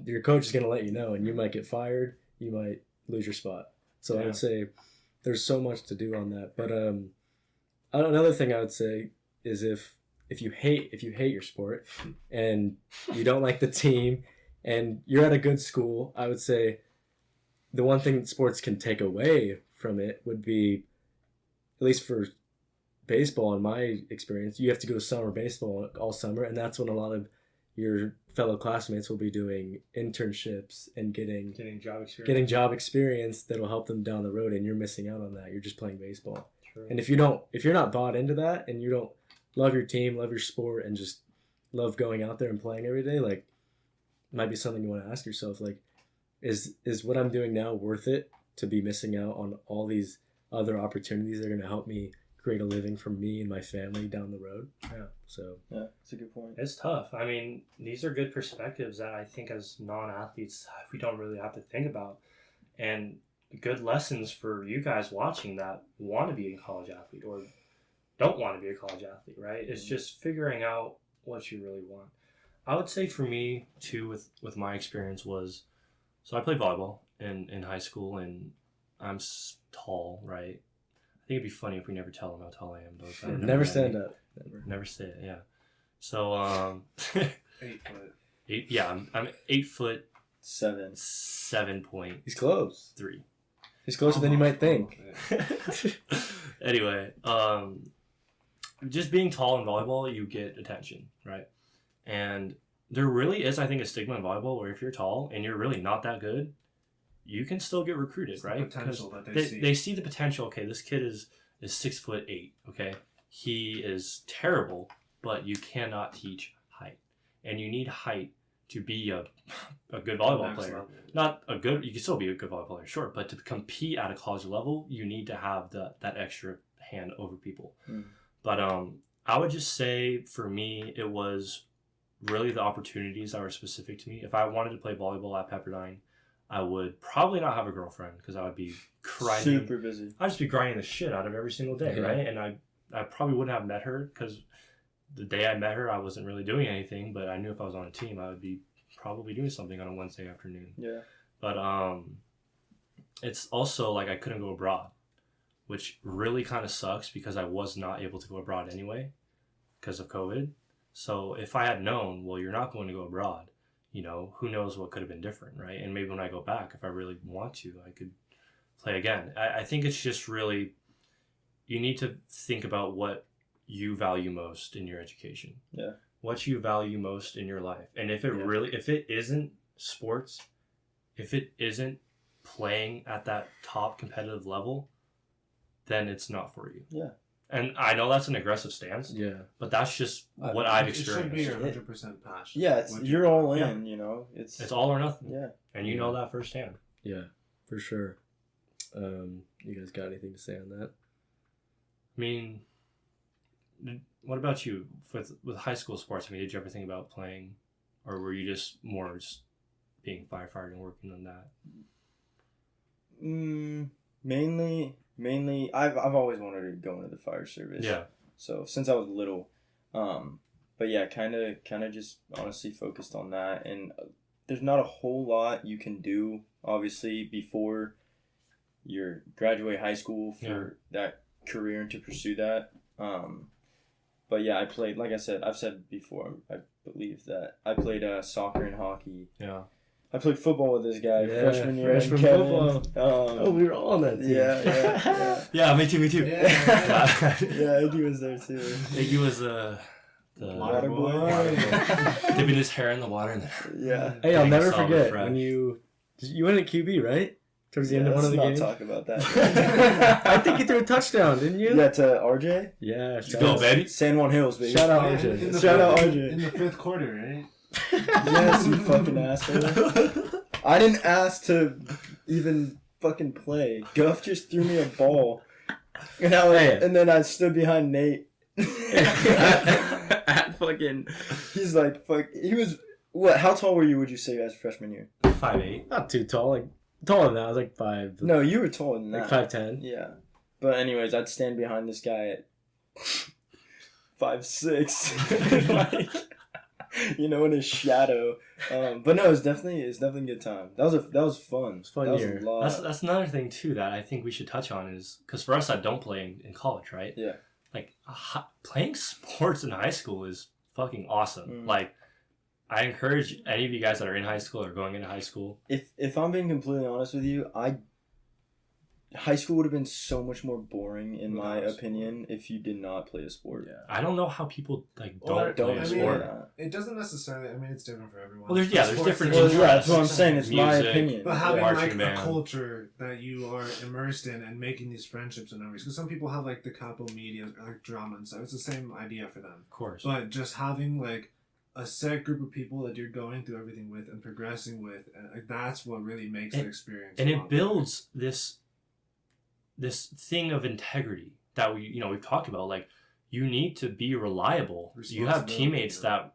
your coach is gonna let you know, and you might get fired. You might lose your spot. So I Yeah. would say there's so much to do on that. But Another thing I would say is if you hate your sport and you don't like the team and you're at a good school, I would say the one thing that sports can take away from it would be, at least for baseball in my experience, you have to go to summer baseball all summer, and that's when a lot of your fellow classmates will be doing internships and getting job experience that'll help them down the road, and you're missing out on that. You're just playing baseball. True. And if you're not bought into that and you don't love your team, love your sport, and just love going out there and playing every day, like, it might be something you want to ask yourself, like, is what I'm doing now worth it to be missing out on all these other opportunities that are going to help me create a living for me and my family down the road? Yeah. So Yeah, that's a good point. It's tough. I mean, these are good perspectives that I think as non-athletes we don't really have to think about, and good lessons for you guys watching that want to be a college athlete or don't want to be a college athlete, right? It's just figuring out what you really want. I would say for me too, with my experience was, so I played volleyball in high school, and I'm tall, right? I think it'd be funny if we never tell them how tall I am, though. never stand up. Never say it. Yeah. So 8 foot. I'm 8'7". 7. He's close. 3. He's closer than you might think. Anyway, just being tall in volleyball, you get attention, right? And there really is, I think, a stigma in volleyball where if you're tall and you're really not that good, you can still get recruited, It's the right? potential that They see the potential. Okay, this kid is 6'8". Okay, he is terrible, but you cannot teach height, and you need height to be a good volleyball Next player. level. Not a good. You can still be a good volleyball player, sure, but to compete at a college level, you need to have that extra hand over people. But I would just say for me, it was really the opportunities that were specific to me. If I wanted to play volleyball at Pepperdine, I would probably not have a girlfriend because I would be grinding. Super busy. I'd just be grinding the shit out of every single day, Yeah. right? And I probably wouldn't have met her because the day I met her, I wasn't really doing anything, but I knew if I was on a team, I would be probably doing something on a Wednesday afternoon. Yeah. But it's also like I couldn't go abroad, which really kind of sucks because I was not able to go abroad anyway because of COVID. So if I had known, well, you're not going to go abroad, you know, who knows what could have been different, right? And maybe when I go back, if I really want to, I could play again. I think it's just really, you need to think about what you value most in your education. Yeah. What you value most in your life. And if it Yeah. really, if it isn't sports, if it isn't playing at that top competitive level, then it's not for you. Yeah. And I know that's an aggressive stance, Yeah. but that's just what I've It should be experienced. your 100% passion. Yeah, you're all Yeah. in, you know. It's all or nothing. Yeah. And you know that firsthand. Yeah, for sure. You guys got anything to say on that? I mean, what about you with high school sports? I mean, did you ever think about playing, or were you just more just being firefighter and working on that? Mainly, I've always wanted to go into the fire service. Yeah. So since I was little, but yeah, kind of just honestly focused on that. And there's not a whole lot you can do, obviously, before you graduate high school for that career and to pursue that. But yeah, I played, like I said, I've said before, I believe that I played soccer and hockey. Yeah. I played football with this guy freshman year. freshman and Kevin. football. We were all on that team. Yeah. Yeah, me too. Yeah, Eddie was there too. Iggy was the Water boy. dipping his hair in the water and Yeah. Hey, I'll Getting never solid forget fresh. when you went at QB, right? Towards the end of one Let's of the not games. talk about that. I think you threw a touchdown, didn't you? Yeah, to RJ. Yeah. Let's go, baby. San Juan Hills, baby. Shout out Yeah, RJ. in the Shout out fifth- RJ. In the 5th quarter, right? Yes, you fucking asshole. I didn't ask to even fucking play. Guff just threw me a ball, and and then I stood behind Nate. He's like, fuck. He was what? How tall were you? Would you say as freshman year? 5'8". Not too tall, like taller than that. I was like 5. No, you were taller than like that. 5'10". Yeah, but anyways, I'd stand behind this guy at 5'6", like, you know, in his shadow. But no, it's definitely a good time. That was fun. It's a fun that year. Was a lot. That's another thing too that I think we should touch on is because for us that don't play in college, right? Yeah. playing sports in high school is fucking awesome. Like, I encourage any of you guys that are in high school or going into high school. If I'm being completely honest with you, high school would have been so much more boring in my opinion if you did not play a sport. Yeah. I don't know how people Don't play a sport. It doesn't necessarily. I mean, it's different for everyone. Well, there's different Well, interests. yeah, that's what I'm saying. It's my Music. opinion. But having Marching like band. a culture that you are immersed in and making these friendships and memories, because some people have like the capo media, like drama and stuff. It's the same idea for them. Of course. But just having like a set group of people that you're going through everything with and progressing with, and like, that's what really makes the experience. And a it lot builds this thing of integrity that we've talked about. Like, you need to be reliable. You have teammates that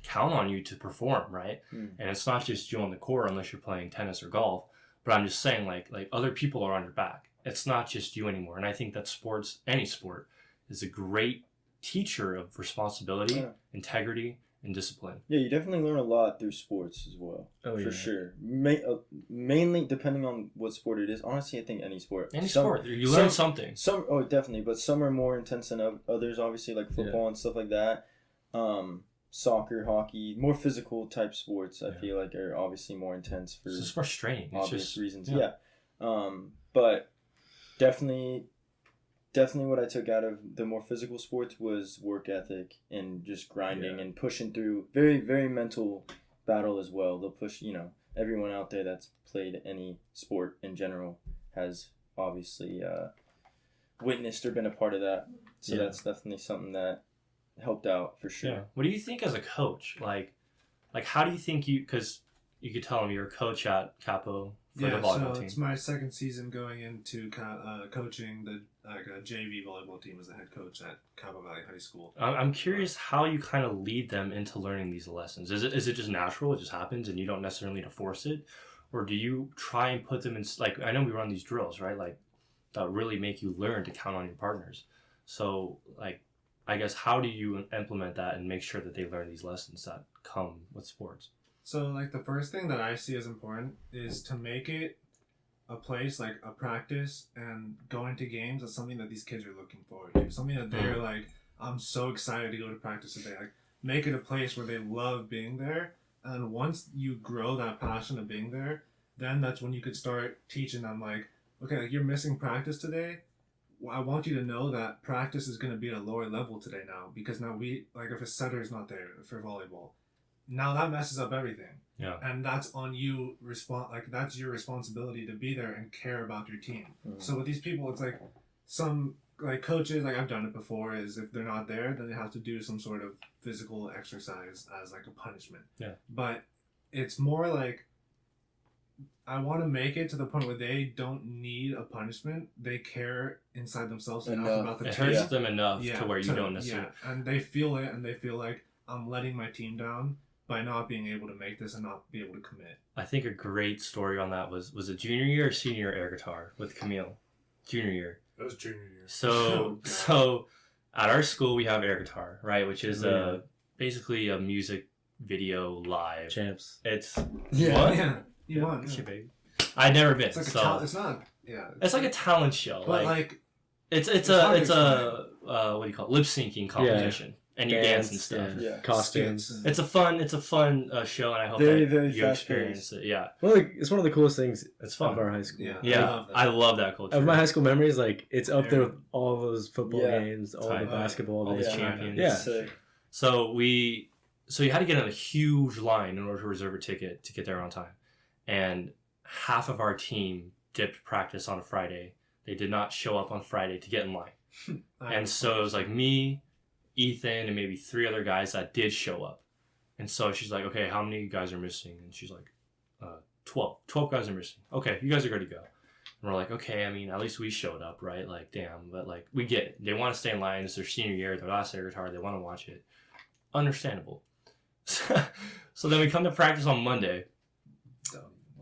count on you to perform, right? And it's not just you on the court unless you're playing tennis or golf. But I'm just saying, like other people are on your back. It's not just you anymore. And I think that sports, any sport, is a great teacher of responsibility, integrity, and discipline. Yeah, you definitely learn a lot through sports as well. Oh, for yeah. sure. Mainly depending on what sport it is. Honestly, I think any sport. Sport, you learn something. Definitely, but some are more intense than others. Obviously, like football and stuff like that. Soccer, hockey, more physical type sports. I feel like are obviously more intense for It's just more straining. obvious reasons. yeah. But definitely what I took out of the more physical sports was work ethic and just grinding and pushing through. Very, very mental battle as well. They'll push, everyone out there that's played any sport in general has obviously witnessed or been a part of that. So that's definitely something that helped out for sure. Yeah. What do you think as a coach? Like how do you think because you could tell them you're a coach at Capo for the volleyball team. It's my second season going into coaching the JV volleyball team as a head coach at Cabo Valley High School. I'm curious how you kind of lead them into learning these lessons. Is it just natural? It just happens and you don't necessarily need to force it? Or do you try and put them in, like, I know we run these drills, right? Like, that really make you learn to count on your partners. So, like, I guess how do you implement that and make sure that they learn these lessons that come with sports? So, like, the first thing that I see as important is to make it a place, like a practice, and going to games is something that these kids are looking forward to. Something that they're like, I'm so excited to go to practice today. Like, make it a place where they love being there. And once you grow that passion of being there, then that's when you could start teaching them, like, okay, like, you're missing practice today. Well, I want you to know that practice is going to be at a lower level today now, because now if a setter is not there for volleyball, now that messes up everything. Yeah. And that's on you, that's your responsibility to be there and care about your team. So with these people, it's like some, like, coaches, like, I've done it before, is if they're not there, then they have to do some sort of physical exercise as, like, a punishment. Yeah. But it's more like, I want to make it to the point where they don't need a punishment. They care inside themselves enough about the it team. hurts them enough to where you don't necessarily. Yeah, and they feel it, and they feel like, I'm letting my team down by not being able to make this and not be able to commit. I think a great story on that was it junior year or senior year air guitar with Camille? Junior year. That was junior year. So at our school we have air guitar, right? Which is basically a music video live. Champs. It's What? Yeah, You won. shit, baby. I've never been. It's like it's not. Yeah. It's like a talent show. But like it's hard a to what do you call it? Lip syncing competition. And you dance and stuff. Yeah. Costumes. skits. It's a fun show, and I hope Very, that very you fast experience it. Yeah, Well, like, it's one of the coolest things it's of fun. our high school. Yeah. I love that culture. Of my high school memories, like, it's up there with all those football games, all the Tight. basketball, All the baseball. champions. Yeah. So you had to get in a huge line in order to reserve a ticket to get there on time. And half of our team dipped practice on a Friday. They did not show up on Friday to get in line. And so it was like me, Ethan, and maybe 3 other guys that did show up. And so she's like, okay, how many guys are missing? And she's like, 12. 12 guys are missing. Okay, you guys are good to go. And we're like, okay, I mean, at least we showed up, right? Like, damn. But, like, we get it. They want to stay in line. It's their senior year, their last air guitar. They want to watch it. Understandable. So then we come to practice on Monday.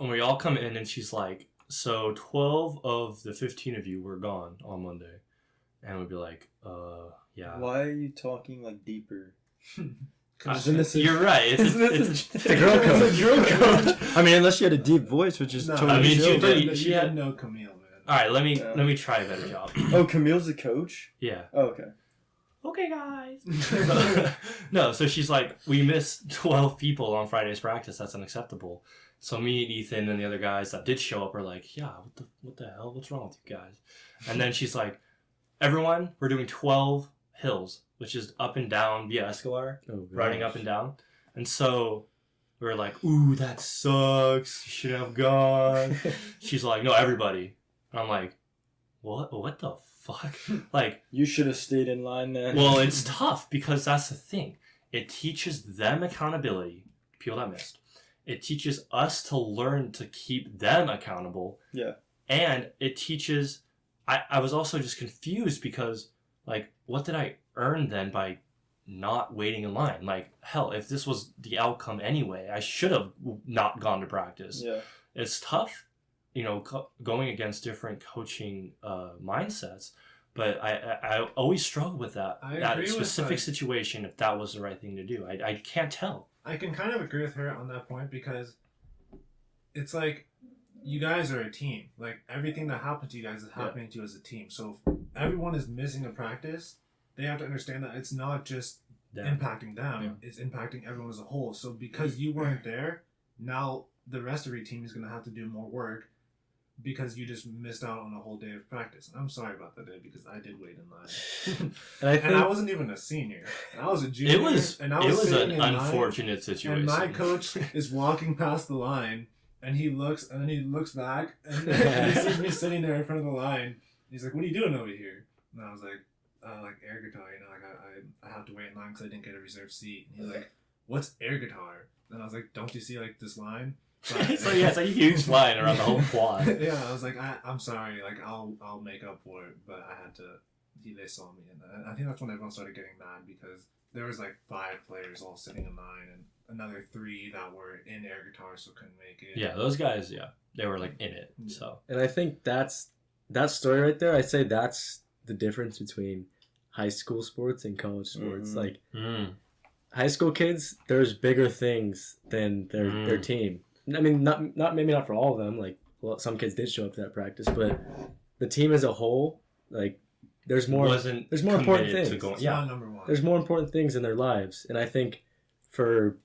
And we all come in, and she's like, so 12 of the 15 of you were gone on Monday. And we'd be like, yeah. Why are you talking like deeper? You're right. It's a girl coach. It's a girl coach. I mean, unless she had a deep voice, which is totally I mean, chill. she had no Camille, man. All right, let me try a better job. Oh, Camille's the coach? Yeah. Oh, okay. okay, guys. No, so she's like, we missed 12 people on Friday's practice. That's unacceptable. So me and Ethan and the other guys that did show up are like, yeah, what the hell? What's wrong with you guys? And then she's like, everyone, we're doing 12 hills, which is up and down via Escalar, riding up and down. And so we were like, ooh, that sucks. You should have gone. She's like, no, everybody. And I'm like, what the fuck? Like, You should have stayed in line then. well, it's tough because that's the thing. It teaches them accountability, people that missed. It teaches us to learn to keep them accountable. Yeah. And it teaches, I was also just confused because, like, what did I earn then by not waiting in line? Like, hell, if this was the outcome anyway, I should have not gone to practice. Yeah. It's tough, going against different coaching mindsets. But I always struggle with that. I that agree with, specific like, situation, if that was the right thing to do. I can't tell. I can kind of agree with her on that point because it's like you guys are a team. Like everything that happened to you guys is happening to you as a team. So if everyone is missing a practice, they have to understand that it's not just impacting them, it's impacting everyone as a whole. So because you weren't there, now the rest of your team is going to have to do more work because you just missed out on a whole day of practice. And I'm sorry about that day because I did wait in line. And I wasn't even a senior. I was a junior. It was and I was an sitting in line, unfortunate situation. and my coach is walking past the line, and he looks back, and he sees me sitting there in front of the line. He's like, "What are you doing over here?" And I was like air guitar, I have to wait in line because I didn't get a reserved seat. And he's like, "What's air guitar?" And I was like, "Don't you see like this line?" So yeah, it's like a huge line around the whole quad. Yeah, I was like, I'm sorry, like I'll make up for it, but I had to. They saw me, and I think that's when everyone started getting mad because there was like 5 players all sitting in line, and another 3 that were in air guitar so couldn't make it. Yeah, those guys, they were like in it. So, And I think that story right there, I'd say that's the difference between high school sports and college sports. Mhm. Like high school kids, there's bigger things than their team. I mean, maybe not for all of them. Like, well, some kids did show up to that practice, but the team as a whole, like, there's more important things. It's not number one. There's more important things in their lives, and I think for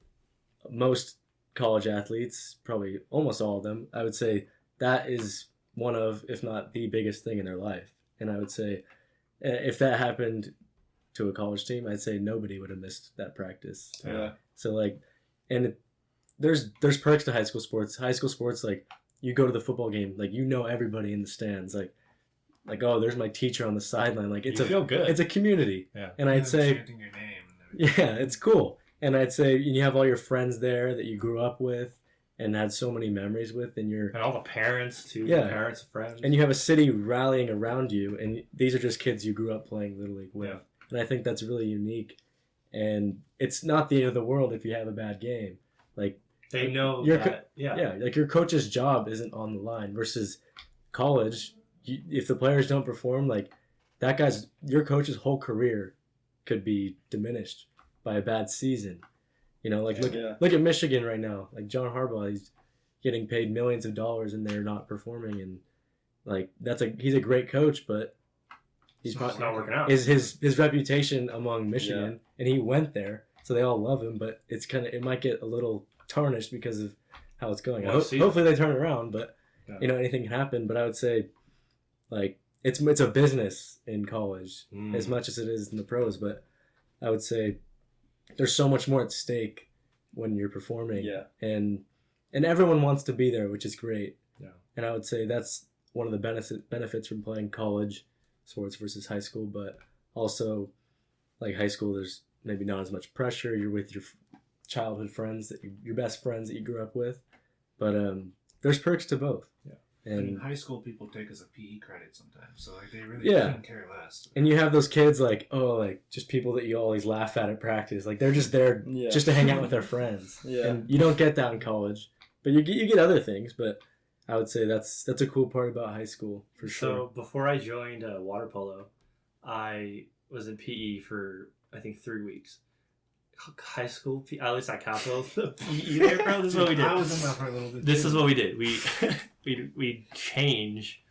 most college athletes, probably almost all of them, I would say that is one of, if not the biggest thing in their life. And I would say if that happened to a college team, I'd say nobody would have missed that practice. Yeah. So like, and there's perks to high school sports. High school sports, like you go to the football game, like you know everybody in the stands, like oh, there's my teacher on the sideline. Like it's feel good. It's a community. Yeah. And I'd say, chanting your name and everything. yeah, it's cool. And I'd say you have all your friends there that you grew up with and had so many memories with, and And all the parents too. Yeah. The parents, friends. and you have a city rallying around you, and these are just kids you grew up playing Little League with. Yeah. And I think that's really unique. And it's not the end of the world if you have a bad game. Like they know Your that. like your coach's job isn't on the line versus college. If the players don't perform, like your coach's whole career could be diminished by a bad season. You know, like look at Michigan right now. Like John Harbaugh, he's getting paid millions of dollars and they're not performing, and like he's a great coach, but he's It's probably not working out. his reputation among Michigan, and he went there, so they all love him, but it might get a little tarnished because of how it's going. Hopefully they turn it around, but anything can happen. But I would say, like it's a business in college as much as it is in the pros, but I would say there's so much more at stake when you're performing. Yeah. And everyone wants to be there, which is great. Yeah. And I would say that's one of the benefits from playing college sports versus high school, but also like high school, there's maybe not as much pressure. You're with your childhood friends, your best friends that you grew up with, but there's perks to both. Yeah. And And high school people take as a PE credit sometimes, so like they really Yeah. couldn't care less. and you have those kids like just people that you always laugh at practice, like they're just there just to hang out with their friends. Yeah. And you don't get that in college, but you get other things. But I would say that's a cool part about high school for sure. So before I joined water polo, I was in PE for I think 3 weeks. High school, at least at Capital, the PE there, bro. This is what we did. I was in that for a little bit. This too. is what we did. We change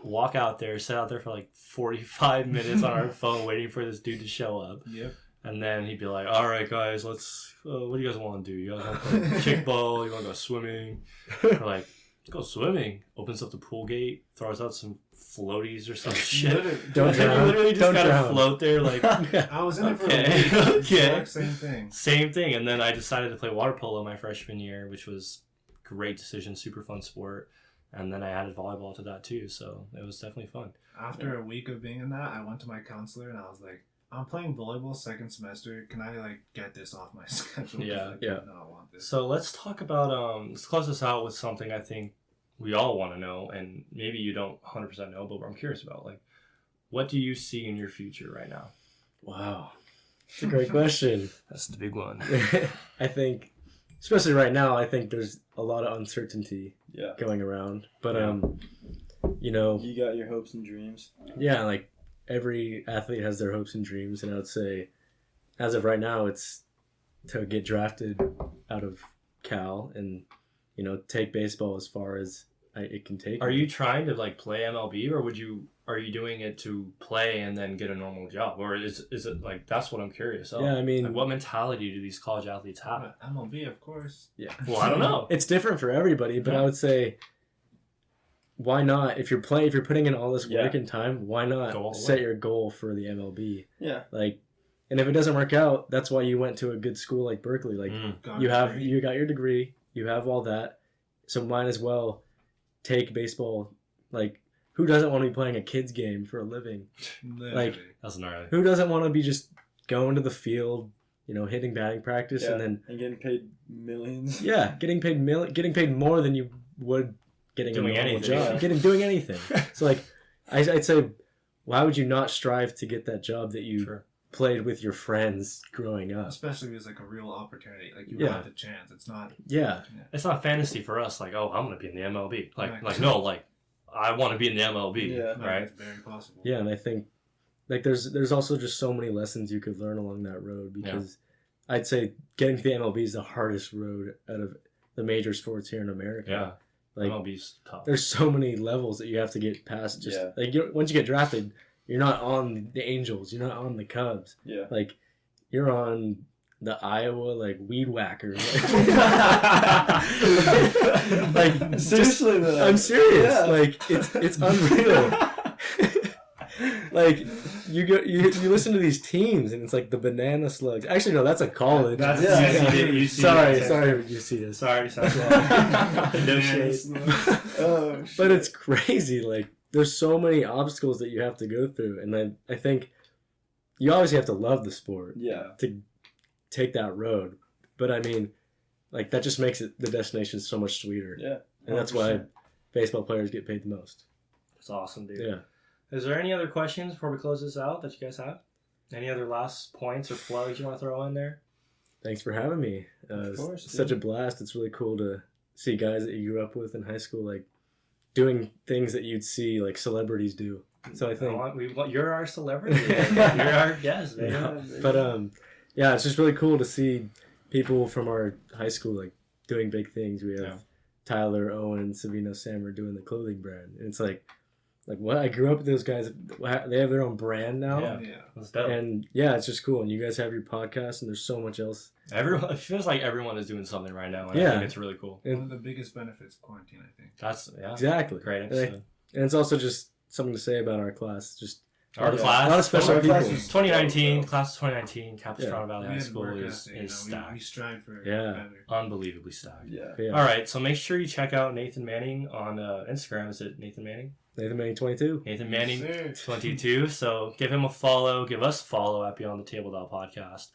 walk out there, sit out there for like 45 minutes on our phone waiting for this dude to show up. Yep. And then he'd be like, all right, guys, let's, what do you guys want to do? You guys want to play kickball? You want to go swimming? We're like, go swimming. Opens up the pool gate, throws out some floaties or some shit. Don't drown. You literally just Don't gotta drown. float there like... I was in it for a Okay, week. okay. Exact same thing. Same thing. And then I decided to play water polo my freshman year, which was a great decision, super fun sport. And then I added volleyball to that too, so it was definitely fun. After a week of being in that, I went to my counselor and I was like, I'm playing volleyball second semester. Can I like get this off my schedule? 'Cause Yeah, I yeah. do not want this. So let's talk about, let's close this out with something I think we all want to know, and maybe you don't 100% know, but I'm curious about. Like, what do you see in your future right now? Wow. It's a great question. That's the big one. I think, especially right now, I think there's a lot of uncertainty Yeah. going around. But, Yeah. you know, You got your hopes and dreams. yeah, like every athlete has their hopes and dreams. And I would say, as of right now, it's to get drafted out of Cal and, you know, take baseball as far as it can take. Are me. you trying to like play MLB, or are you doing it to play and then get a normal job, or is it like, that's what I'm curious of? Yeah, I mean, like, what mentality do these college athletes have? But MLB, of course. yeah. Well, I don't know. It's different for everybody, but Yeah. I would say, why not? If you're putting in all this work Yeah. and time, why not Go all the set way. your goal for the MLB? Yeah. Like, and if it doesn't work out, that's why you went to a good school like Berkeley. Like, Mm. you got your degree, you have all that, so might as well take baseball. Like, who doesn't want to be playing a kids game for a living? Literally. That's gnarly. Who doesn't want to be just going to the field, you know, hitting batting practice, Yeah. and then And getting paid millions. getting paid more than you would getting Doing a normal anything. job, doing anything. So like, I'd say, why would you not strive to get that job that you Sure. played with your friends growing up? Especially if it's like a real opportunity. Like you Yeah. have the chance. It's not. Yeah, It's not fantasy for us. Like, oh, I'm gonna be in the MLB. Right. Like no, like I want to be in the MLB. Yeah. Right. It's very possible. yeah, and I think like there's also just so many lessons you could learn along that road, because I'd say getting to the MLB is the hardest road out of the major sports here in America. Yeah. Like, MLB's tough. there's so many levels that you have to get past. Just Yeah. like once you get drafted, you're not on the Angels, you're not on the Cubs. Yeah. Like, you're on the Iowa like weed whacker. Like, Seriously, though. I'm serious. Yeah. Like, it's unreal. Like, you listen to these teams and it's like the Banana Slugs. Actually, no, that's a college. That's Yeah. UC. Sorry, you see this. Sorry. No shade. Oh, shit. But it's crazy. Like, there's so many obstacles that you have to go through, and I think you obviously have to love the sport Yeah. to take that road. But I mean, like, that just makes the destination so much sweeter. Yeah. And that's why 100%. baseball players get paid the most. That's awesome, dude. Yeah. Is there any other questions before we close this out that you guys have? Any other last points or plugs you want to throw in there? Thanks for having me. Of course, It's such a dude. blast. It's really cool to see guys that you grew up with in high school, like, doing things that you'd see, like, celebrities do. So I think... You're our celebrity. You're our guest. Man. Yeah. But yeah, it's just really cool to see people from our high school like doing big things. We have Yeah. Tyler, Owen, Savino, Sammer doing the clothing brand, and it's like what I grew up with those guys. They have their own brand now, Yeah. Yeah. That's dope. and yeah, it's just cool. And you guys have your podcast, and there's so much else. Everyone, it feels like everyone is doing something right now, and I Yeah. think it's really cool. One of the biggest benefits of quarantine, I think. That's Exactly. great And, I- episode. and it's also just something to say about our class. Just Our Yeah. class, a lot of special Our people. class is- 2019, class of 2019, Capistrano Yeah. Valley We High had School work is ethic, you know, we stacked. strive for Yeah. better. Unbelievably stacked. Yeah. Yeah. All right, so make sure you check out Nathan Manning on Instagram. Is it Nathan Manning? Nathan Manning 22. Nathan Manning Yes, sir. 22. So give him a follow. Give us a follow at Beyond the Table podcast.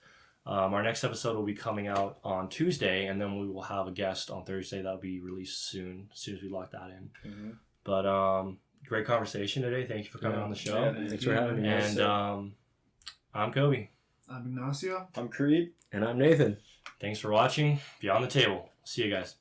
Our next episode will be coming out on Tuesday, and then we will have a guest on Thursday that'll be released soon, as soon as we lock that in. Mm-hmm. But great conversation today. Thank you for coming Yeah. on the show. Yeah, Thanks for having me. And I'm Kobe. I'm Ignacio. I'm Creed. And I'm Nathan. Thanks for watching Beyond the Table. See you guys.